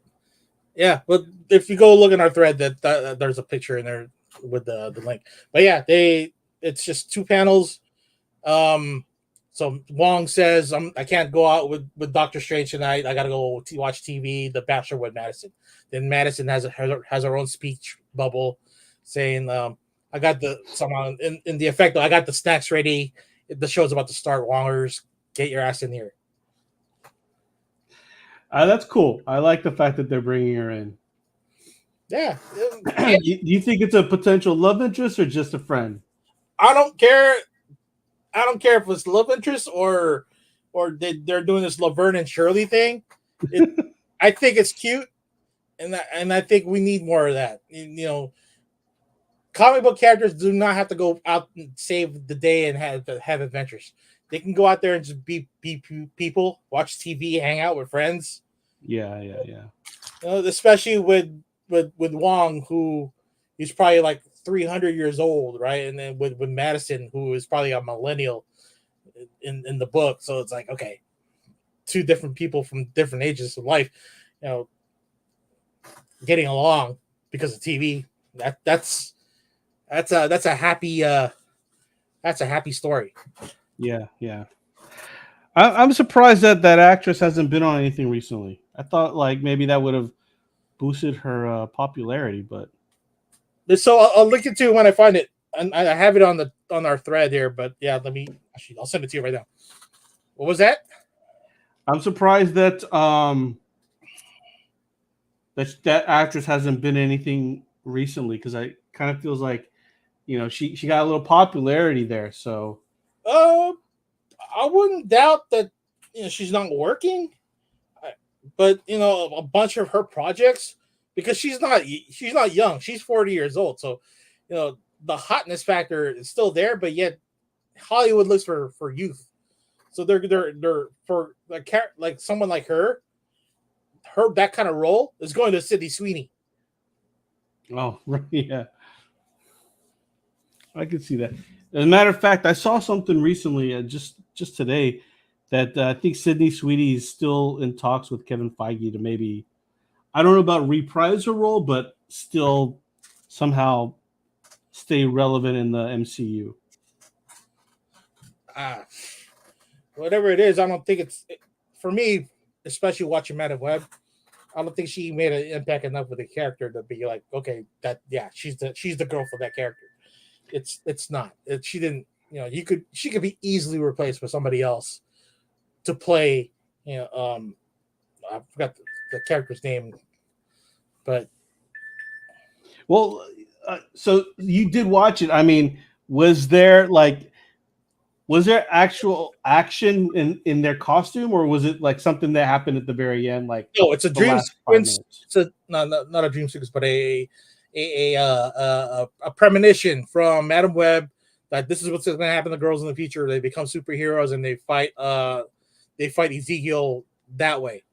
Yeah, but if you go look in our thread, that there's a picture in there with the link. But yeah, it's just 2 panels. So Wong says, I can't go out with Doctor Strange tonight. I got to go watch TV. The Bachelor with Madison. Then Madison has her own speech bubble, saying, "I got somehow in the effect. I got the snacks ready. The show's about to start. Wongers, get your ass in here." That's cool. I like the fact that they're bringing her in. Yeah. Do you think it's a potential love interest or just a friend? I don't care. I don't care if it's love interest or they're doing this Laverne and Shirley thing. I think it's cute, and I think we need more of that. Comic book characters do not have to go out and save the day and have adventures. They can go out there and just be people, watch TV, hang out with friends. Yeah. Especially with Wong, who he's probably like 300 years old, right? And then with Madison, who is probably a millennial in the book. So it's like, okay, 2 different people from different ages of life, getting along because of TV. That's a happy story. Yeah. I'm surprised that actress hasn't been on anything recently. I thought like maybe that would have boosted her popularity, but So I'll link it to you when I find it, and I have it on our thread here. But yeah, I'll send it to you right now. What was that? I'm surprised that that actress hasn't been anything recently because I kind of feels like she got a little popularity there. So I wouldn't doubt that she's not working, but a bunch of her projects, because she's not young. She's 40 years old, so the hotness factor is still there, but yet Hollywood looks for youth. So they're for like someone like her that kind of role is going to Sydney Sweeney. Oh, yeah. I could see that. As a matter of fact, I saw something recently, just today, that I think Sydney Sweeney is still in talks with Kevin Feige to maybe, I don't know about reprise her role, but still somehow stay relevant in the MCU. Whatever it is, I don't think it's for me. especially watching Madam Web, I don't think she made an impact enough with the character to be like, okay, she's the girl for that character. It's not. She didn't. She could be easily replaced with somebody else to play. I forgot the character's name, but Well, so you did watch it. I mean, was there actual action in their costume, or was it like something that happened at the very end, like no, it's a the dream last 5 sequence. minutes? It's not a dream sequence, but a premonition from Madam Web that this is what's going to happen to girls in the future. They become superheroes and they fight Ezekiel that way.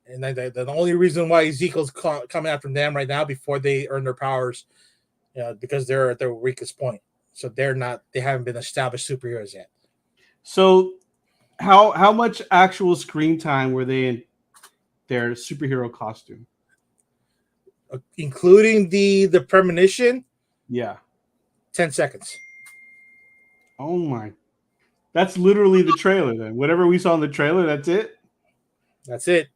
And the only reason why Ezekiel's coming after them right now before they earn their powers, because they're at their weakest point. So they haven't been established superheroes yet. So how much actual screen time were they in their superhero costume? Including the premonition? Yeah. 10 seconds. Oh my. That's literally the trailer then. Whatever we saw in the trailer, that's it? That's it.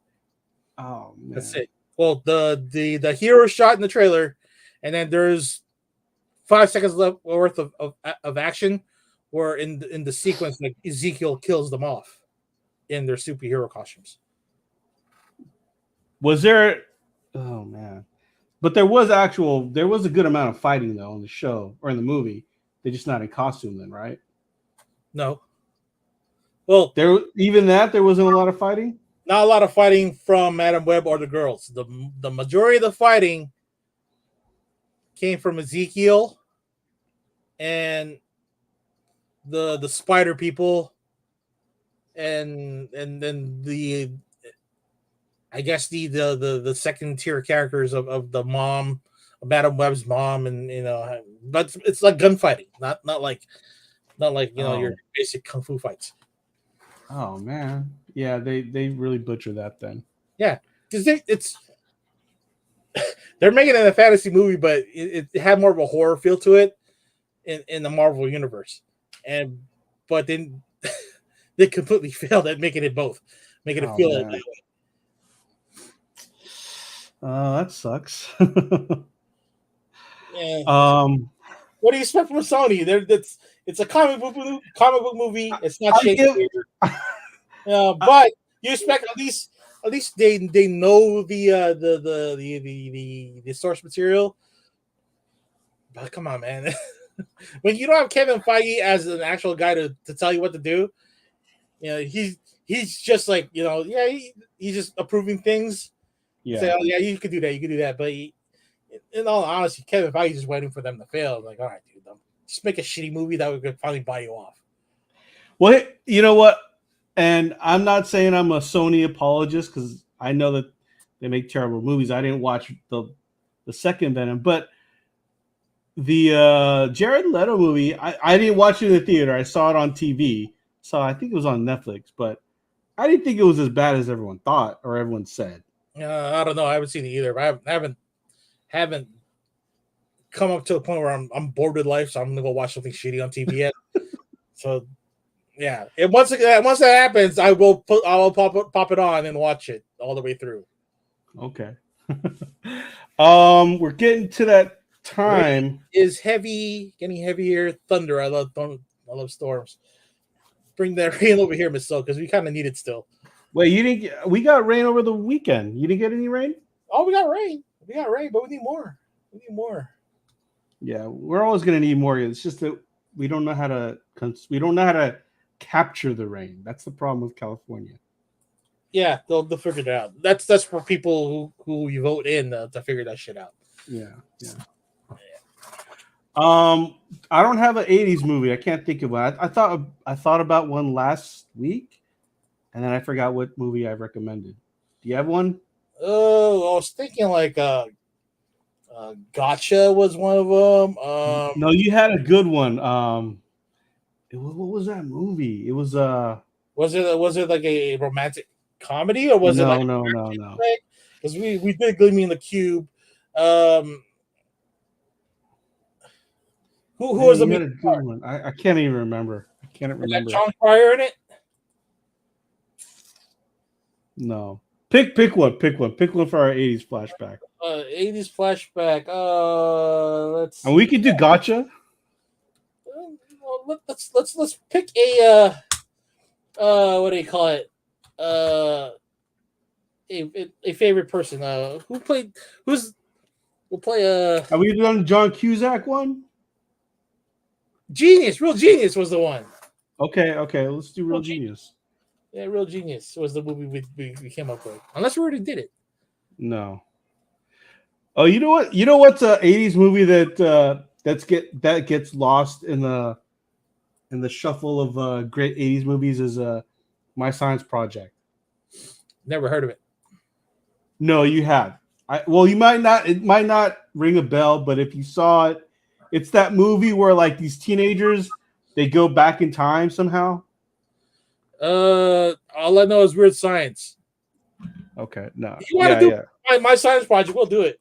Oh man. That's it. Well, the hero shot in the trailer, and then there's 5 seconds left worth of action where in the sequence like Ezekiel kills them off in their superhero costumes. Was there oh man. But there was a good amount of fighting though in the show or in the movie. They're just not in costume then, right? No. Well, there wasn't a lot of fighting. Not a lot of fighting from Madam Web or the girls. The majority of the fighting came from Ezekiel and the spider people, and then I guess the second tier characters of the mom, Madam Web's mom, and but it's like gunfighting, not like your basic kung fu fights. Oh man, yeah, they really butcher that then. Yeah, because they're making it a fantasy movie, but it had more of a horror feel to it in the Marvel universe, but then they completely failed at making it both, making it feel that way. That sucks. Yeah. What do you expect from Sony? It's a comic book movie. It's not Shakespeare. But you expect at least they know the source material. But come on, man. When you don't have Kevin Feige as an actual guy to tell you what to do, he's just like, he's just approving things. Yeah. Say, oh yeah, you could do that, you could do that. But in all honesty, Kevin Feige's just waiting for them to fail. Like, all right, dude, just make a shitty movie that would finally buy you off. Well, you know what? And I'm not saying I'm a Sony apologist because I know that they make terrible movies. I didn't watch the second Venom, but the Jared Leto movie, I didn't watch it in the theater. I saw it on TV. So I think it was on Netflix, but I didn't think it was as bad as everyone thought or everyone said. I don't know. I haven't seen it either. I haven't come up to a point where I'm bored with life, so I'm gonna go watch something shitty on TV yet. So yeah, and once that happens, I will pop it on and watch it all the way through. Okay. We're getting to that time. Rain is heavy, getting heavier. Thunder. I love storms. Bring that rain over here, Miss So, because we kind of need it still. Wait, we got rain over the weekend. You didn't get any rain? Oh, we got rain. But we need more. Yeah, we're always gonna need more. It's just that we don't know how to capture the rain. That's the problem with California. Yeah, they'll figure it out. That's for people who you vote in to figure that shit out. Yeah. I don't have an 80s movie. I can't think of one. I thought about one last week, and then I forgot what movie I recommended. Do you have one? Oh, I was thinking like Gotcha was one of them. No, you had a good one. What was that movie? It was Was it like a romantic comedy or was it like no? Because we did Gleaming in the Cube. Who was the main one? I can't even remember. I can't remember. John Cryer in it? No. Pick one. Pick one for our 80s flashback. 80s flashback. Let's And we can do gotcha. Let's pick a what do you call it? A favorite person. We'll play Have we done John Cusack one? Genius. Real Genius was the one. Okay. Let's do Real Genius. Yeah, Real Genius was the movie we came up with. Unless we already did it. No. Oh, you know what? You know what's a 80s movie that gets lost in the shuffle of great 80s movies is My Science Project. Never heard of it. No, you have. Well, you might not. It might not ring a bell, but if you saw it, it's that movie where like these teenagers they go back in time somehow. All I know is Weird Science. Okay, no. If you want to do My Science Project, we'll do it.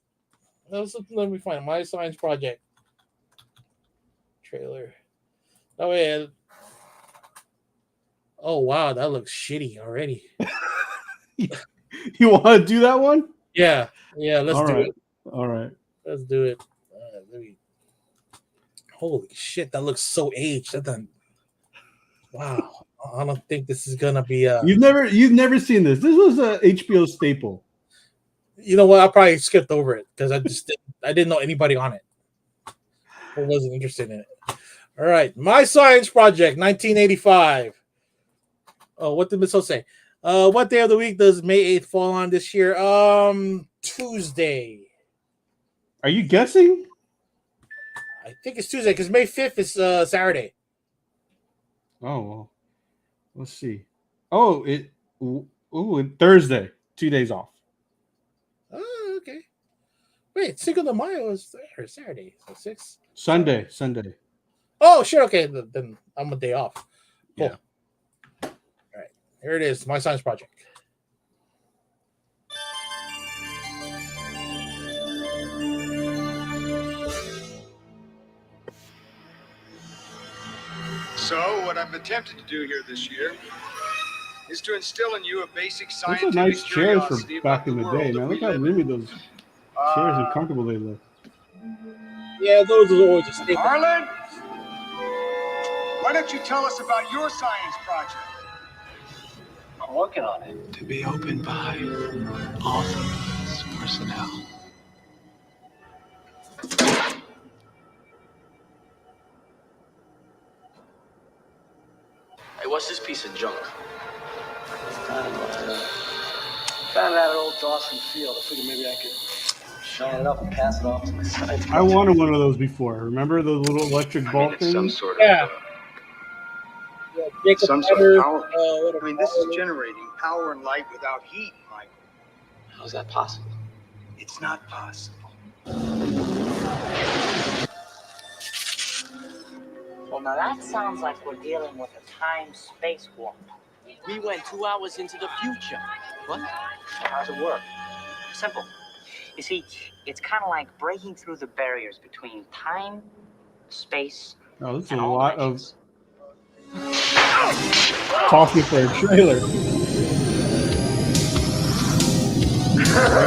Let me find My Science Project trailer. Oh yeah. Oh wow, that looks shitty already. You want to do that one? Yeah. Let's do it. All right. Let's do it. Holy shit, that looks so aged. Wow. I don't think this is gonna be. You've never seen this. This was a HBO staple. You know what? I probably skipped over it because I didn't know anybody on it. I wasn't interested in it. All right, My Science Project, 1985. Oh, what did Miss O say? What day of the week does May 8th fall on this year? Tuesday. Are you guessing? I think it's Tuesday because May 5th is Saturday. Oh, well. Let's see. Oh, it's Thursday. 2 days off. Oh, okay. Wait, Cinco de Mayo is Saturday. So 6? Sunday. Oh, shit. Okay, then I'm a day off. Cool. Yeah. All right. Here it is. My Science Project. So, what I've attempted to do here this year is to instill in you a basic Those scientific are nice chairs curiosity for back in about the day, world man. that Look how we live roomy in. those chairs and comfortable they look. Yeah, those are always a staple. Arlen, why don't you tell us about your science project? I'm working on it. To be opened by authors personnel. Hey, what's this piece of junk? Found it out at old Dawson Field. I figured maybe I could shine it up and pass it off to my science. I wanted one of those before. Remember the little electric ball It's some things? sort of Yeah. Jacob some sort Butter, of power. what a I mean, this power is generating power and light without heat, Michael. How's that possible? It's not possible. Well, now that sounds like we're dealing with a time-space warp. We went 2 hours into the future. What? How's it work? Simple. You see, it's kind of like breaking through the barriers between time, space, Oh, this is and a all lot of dimensions. talking for a trailer. There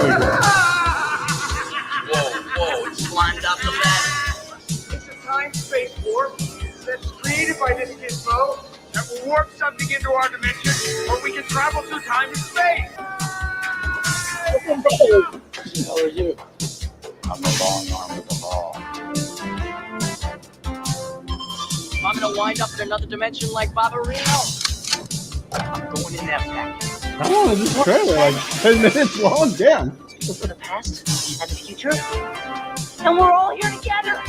we go. Whoa, it's lined up the back. It's a time-space warp that's created by this gizmo that will warp something into our dimension, or we can travel through time and space. Who the hell are you? I'm the long arm of the law. I'm gonna wind up in another dimension like Barbarino. I'm going in that pack. How long is this trailer? Like 10 minutes long? Damn. The past and the future, and we're all here together.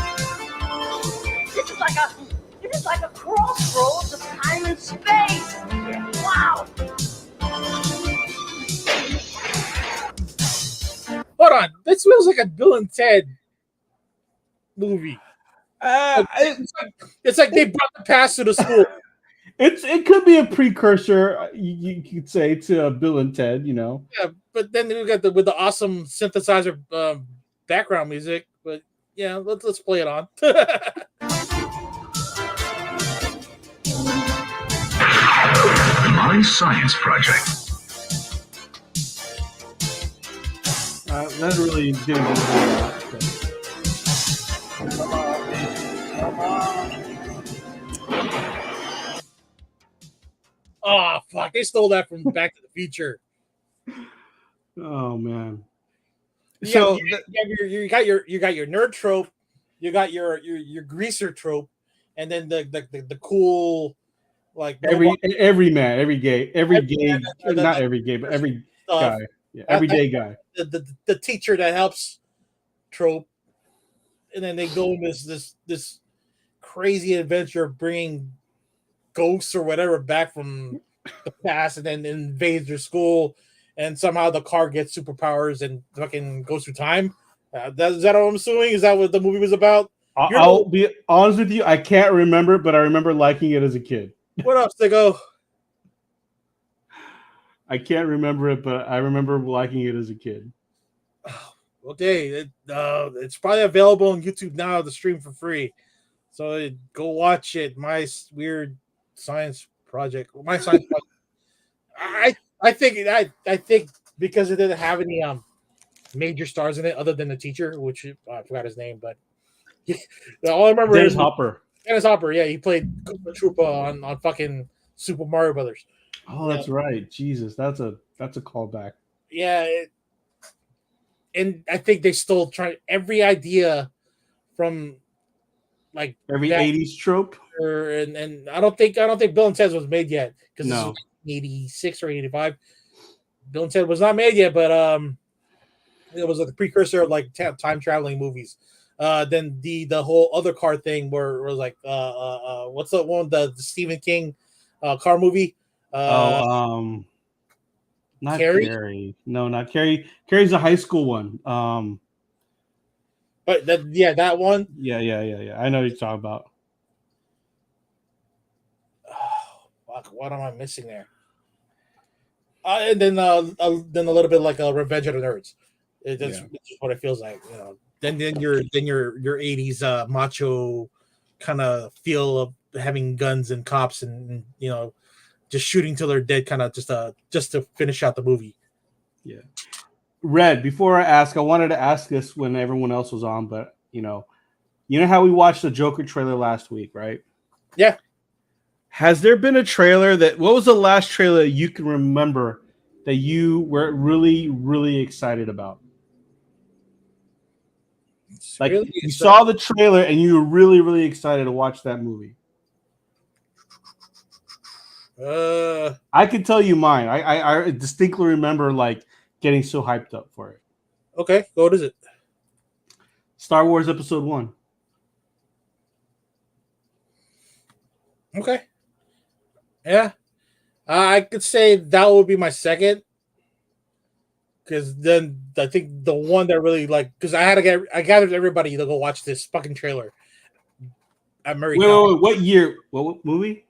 This is like a crossroads of time and space. Wow. Hold on. This feels like a Bill and Ted movie. It's like they brought the past to the school. It could be a precursor, you could say, to Bill and Ted. You know. Yeah, but then we got with the awesome synthesizer background music. But yeah, let's play it on. My Science Project. That really didn't do that. Oh fuck! They stole that from Back to the Future. Oh man. You So you got your nerd trope, you got your greaser trope, and then the cool like every man, every gay, not the every gay, but every stuff. guy, everyday guy. The teacher that helps trope, and then they go in this crazy adventure of bringing ghosts or whatever back from the past, and then invades their school, and somehow the car gets superpowers and fucking goes through time. Is that what I'm assuming? Is that what the movie was about? I'll be honest with you, I can't remember, but I remember liking it as a kid. What else they go? I can't remember it, but I remember liking it as a kid. Okay, it's probably available on YouTube now to stream for free. So go watch it. My weird science project. My science project. I think because it didn't have any major stars in it other than the teacher, which I forgot his name, but all I remember Dennis is Hopper. Dennis Hopper. Yeah, he played Koopa Troopa on fucking Super Mario Brothers. Oh, that's right. Jesus, that's a callback. Yeah, and I think they stole every idea from like every 80s trope. And I don't think Bill and Ted was made yet because no. this was 86 or 85. Bill and Ted was not made yet, but it was like the precursor of like time traveling movies. Then the whole other car thing where it was like what's the one the Stephen King car movie? Not Carrie. No, not Carrie. Carrie's a high school one. But that one. Yeah. I know what you're talking about. Oh, fuck! What am I missing there? And then a little bit like a Revenge of the Nerds. That's just what it feels like, you know. Then your 80s macho kind of feel of having guns and cops and you know just shooting till they're dead, kind of just to finish out the movie. Yeah. Red, before I ask, I wanted to ask this when everyone else was on, but you know how we watched the Joker trailer last week, right? Yeah. Has there been a trailer what was the last trailer you can remember that you were really, really excited about? Like really you saw the trailer and you were really, really excited to watch that movie. I can tell you mine. I distinctly remember like getting so hyped up for it. Okay, what is it? Star Wars Episode 1. Okay. Yeah. I could say that would be my second. Because then I think the one that really because I gathered everybody to go watch this fucking trailer at Murray. Wait, what year? What movie?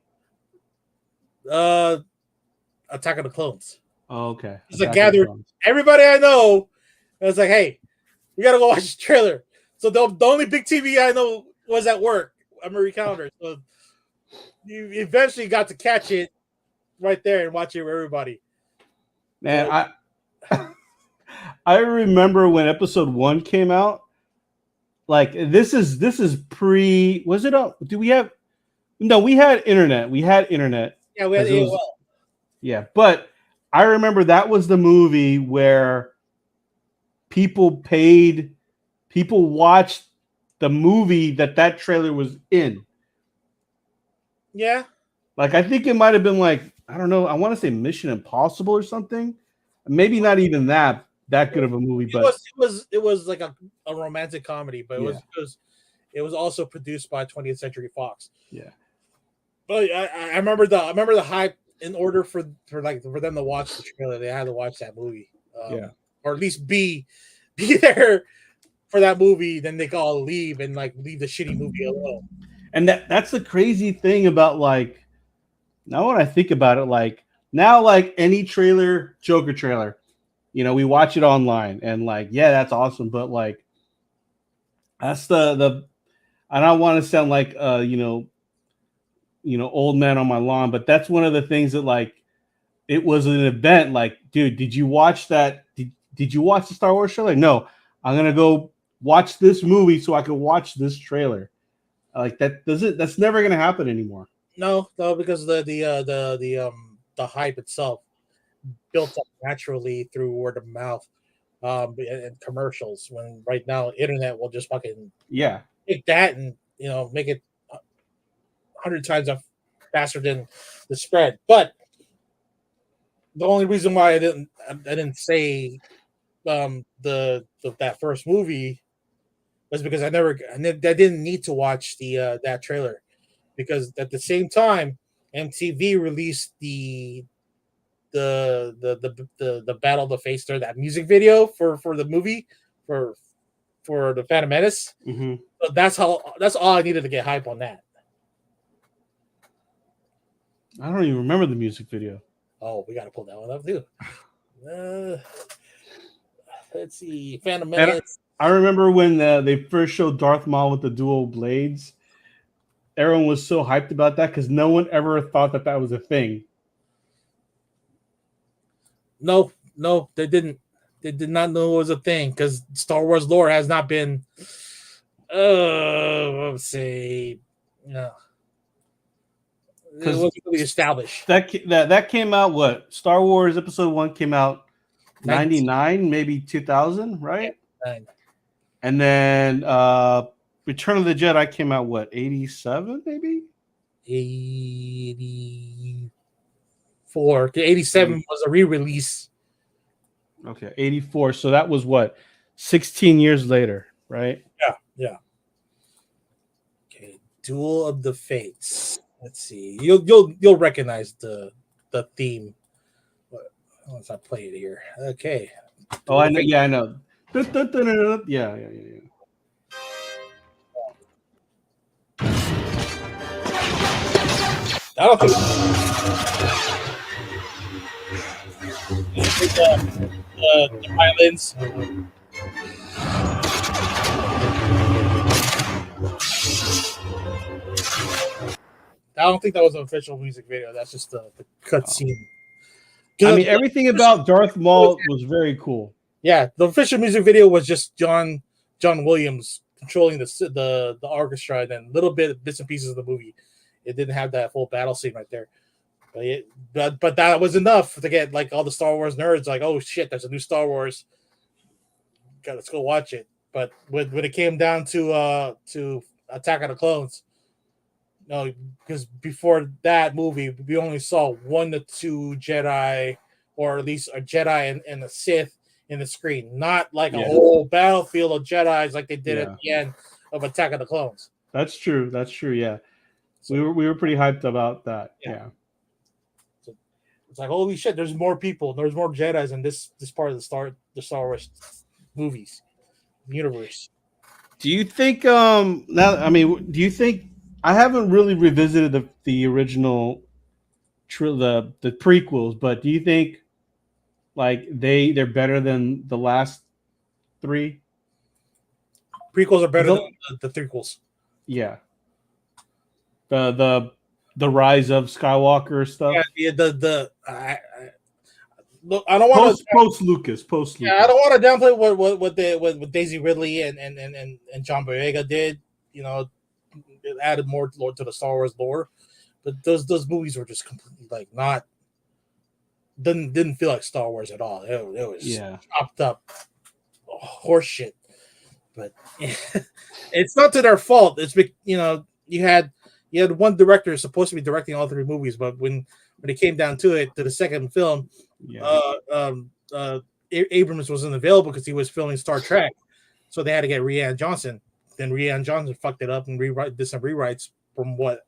Attack of the Clones. Oh, okay. It's like gathered everybody I know. And it's like, hey, we gotta go watch this trailer. So the only big TV I know was at work at Murray Calendar. So you eventually got to catch it right there and watch it with everybody. Man, I remember when Episode 1 came out. Like this is pre. Was it up? Do we have? No, we had internet. Yeah, we had AOL. Yeah, but I remember that was the movie where people watched the movie that trailer was in. Yeah. Like I think it might have been like, I don't know, I want to say Mission Impossible or something. Maybe not even that good of a movie, but it was like a romantic comedy, but it was also produced by 20th Century Fox. Yeah. But I remember the hype. In order for them to watch the trailer, they had to watch that movie, or at least be there for that movie. Then they could all leave and leave the shitty movie alone. And that's the crazy thing about now when I think about it, now any trailer, Joker trailer, we watch it online and that's awesome, but that's the I don't want to sound like old man on my lawn, but that's one of the things that it was an event. Dude, did you watch that? did you watch the Star Wars trailer? No, I'm gonna go watch this movie so I can watch this trailer. Like that doesn't. That's never gonna happen anymore. No, because the hype itself built up naturally through word of mouth, and commercials. When right now, internet will just fucking Yeah, take that and make it 100 times faster than the spread. But the only reason why I didn't say that first movie was because I didn't need to watch that trailer, because at the same time MTV released the Battle of the Fates, that music video for the movie for the Phantom Menace. mm-hmm. So that's all I needed to get hype on that. I don't even remember the music video. Oh, we got to pull that one up too. Let's see, Phantom Menace. I remember when they first showed Darth Maul with the dual blades. Everyone was so hyped about that because no one ever thought that was a thing. No, they didn't. They did not know it was a thing because Star Wars lore has not been, let's say, no, it wasn't really established. That came out. What Star Wars Episode 1 came out 99, maybe 2000, right? 99. And then Return of the Jedi came out 87, maybe 84. 87 was a re-release. Okay, 84. So that was 16 years later, right? Yeah. Okay, Duel of the Fates. Let's see. You'll recognize the theme. Once I play it here. Okay. Oh, I know. Yeah, I know. Yeah. I don't think the violins. I don't think that was an official music video. That's just the cutscene. I mean, everything about Darth Maul was very cool. Yeah, the official music video was just John Williams controlling the orchestra and then bits and pieces of the movie. It didn't have that full battle scene right there. But that was enough to get like all the Star Wars nerds like, oh shit, there's a new Star Wars. God, let's go watch it. But when it came down to Attack of the Clones, no, because before that movie, we only saw 1 to 2 Jedi, or at least a Jedi and a Sith in the screen, not like a whole battlefield of Jedis like they did at the end of Attack of the Clones. That's true. Yeah, so, we were pretty hyped about that. Yeah. So it's like, holy shit! There's more people. There's more Jedis in this part of the Star Wars movies universe. Do you think? Do you think? I haven't really revisited the original, the prequels, but do you think like they're better than the last 3? Prequels are better than the threequels. Yeah. The Rise of Skywalker stuff. Yeah. Look, I don't want to post Lucas. Yeah, I don't want to downplay what Daisy Ridley and John Boyega did. You know, it added more to the Star Wars lore, but those movies were just completely like not didn't feel like Star Wars at all. It was chopped up horse shit. But it's not to their fault. It's you had one director supposed to be directing all 3 movies, but when it came down to it, to the second film, Abrams wasn't available because he was filming Star Trek, so they had to get Rian Johnson. Then Rian Johnson fucked it up and did some rewrites from what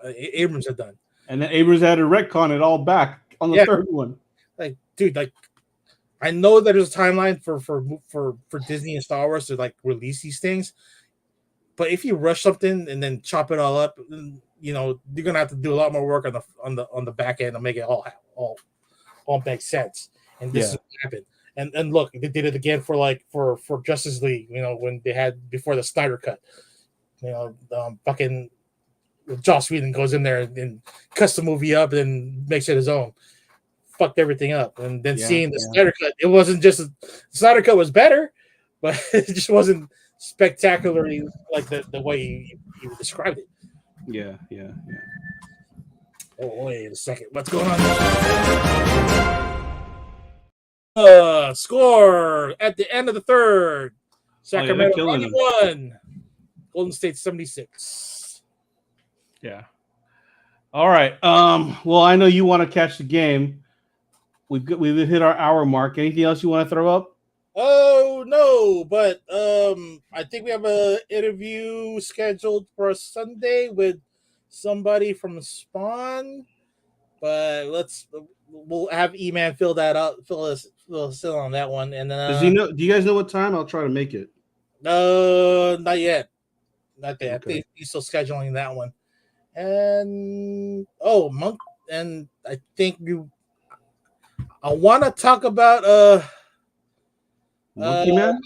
Abrams had done. And then Abrams had to retcon it all back on the third one. Like, dude, like I know that there's a timeline for Disney and Star Wars to like release these things, but if you rush something and then chop it all up, you're gonna have to do a lot more work on the back end to make it all make sense. And this is what happened. And look, they did it again for Justice League, when they had before the Snyder cut. Fucking Joss Whedon goes in there and cuts the movie up and makes it his own. fucked everything up. And then Yeah, seeing the yeah. Snyder Cut, it wasn't just the Snyder Cut was better, but it just wasn't spectacularly like the way you described it. Yeah. Oh, wait a second. What's going on? Score at the end of the third. Sacramento killing them. 91. Golden State 76. Yeah. All right. Well, I know you want to catch the game. We've hit our hour mark. Anything else you want to throw up? Oh no, but I think we have a interview scheduled for Sunday with somebody from Spawn. But we'll have E-Man fill that up, fill us in on that one. And then Does he know? Do you guys know what time? I'll try to make it. not yet. Not yet. Okay. I think he's still scheduling that one. And Monk, and I think I want to talk about Monkey Man?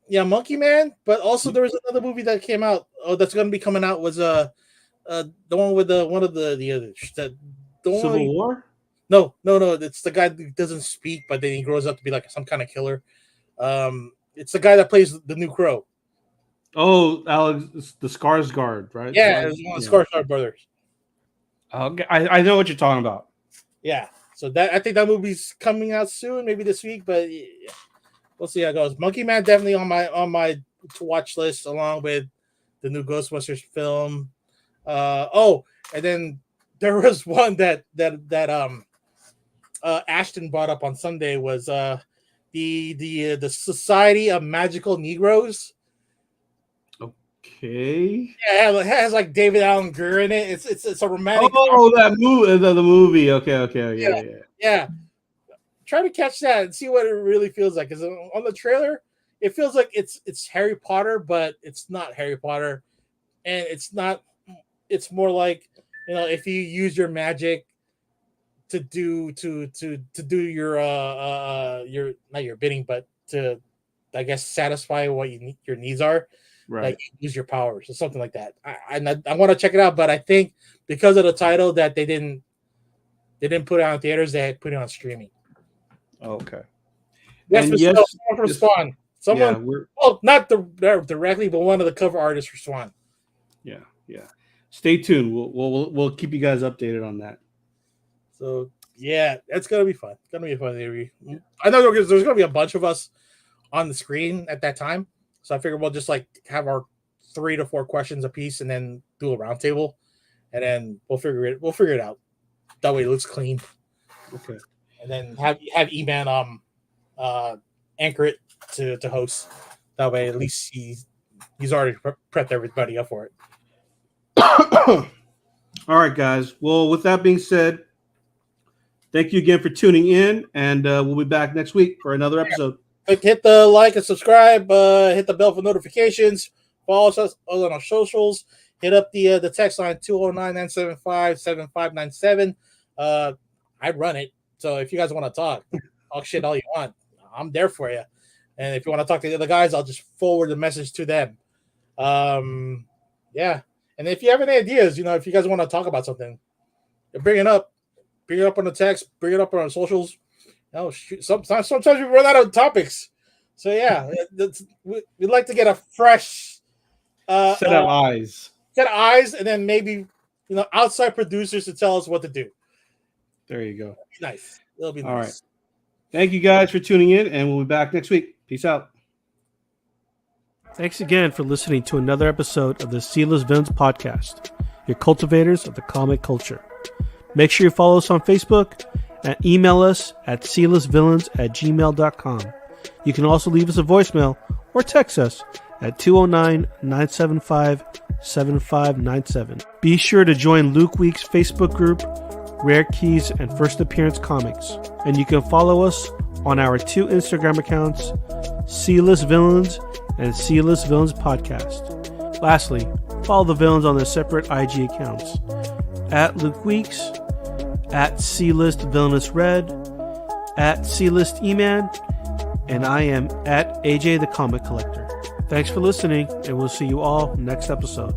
Yeah, Monkey Man, but also there was another movie that came out. Oh, that's going to be coming out was the one with the Civil War? No. It's the guy who doesn't speak, but then he grows up to be like some kind of killer. It's the guy that plays the new Crow. Oh, Alex, the Skarsgård, right? Yeah, it's one of the Skarsgård brothers. Okay, I know what you're talking about. Yeah, so that I think that movie's coming out soon, maybe this week, but we'll see how it goes. Monkey Man definitely on my to watch list, along with the new Ghostbusters film. And then there was one that Ashton brought up on Sunday was the Society of Magical Negroes. Okay. Yeah, it has like David Allen Greer in it. It's a romantic. Oh, that movie, the movie. Okay, Yeah. Try to catch that and see what it really feels like. Because on the trailer, it feels like it's Harry Potter, but it's not Harry Potter, and it's not. It's more like, if you use your magic to do your not your bidding, but to, I guess, satisfy what your needs are. right. Like use your powers or something like that. I want to check it out, but I think because of the title that they didn't put it on theaters, they had put it on streaming. Okay. Yes, And someone from yes, Spawn. Someone, not directly, but one of the cover artists for Spawn. Yeah. Stay tuned. We'll keep you guys updated on that. So yeah, it's gonna be fun. It's gonna be a fun interview. I know there's gonna be a bunch of us on the screen at that time, so I figured we'll just like have our 3 to 4 questions a piece, and then do a roundtable, and then we'll figure it out. That way it looks clean. Okay. And then have E-Man anchor it to host. That way at least he's already prepped everybody up for it. All right, guys. Well, with that being said, thank you again for tuning in, and we'll be back next week for another episode. Hit the like and subscribe. Hit the bell for notifications. Follow us on our socials. Hit up the text line 209-975-7597. I run it, so if you guys want to talk shit all you want, I'm there for you. And if you want to talk to the other guys, I'll just forward the message to them. Yeah. And if you have any ideas, if you guys want to talk about something, bring it up on the text, bring it up on our socials. Shoot, sometimes we run out of topics. So yeah, we'd like to get a fresh set of eyes, and then maybe outside producers to tell us what to do. There you go. It'll be nice. It'll be nice. All right. Thank you guys for tuning in, and we'll be back next week. Peace out. Thanks again for listening to another episode of the C-List Villains Podcast, your cultivators of the comic culture. Make sure you follow us on Facebook and email us at clistvillains@gmail.com. You can also leave us a voicemail or text us at 209-975-7597. Be sure to join Luke Week's Facebook group, Rare Keys and First Appearance Comics. And you can follow us on our 2 Instagram accounts, C-List Villains and C-List Villains Podcast. Lastly, follow the villains on their separate IG accounts, at Luke Weeks, at C-List Villainous Red, at C-List E-Man, and I am at AJ the Comic Collector. Thanks for listening, and we'll see you all next episode.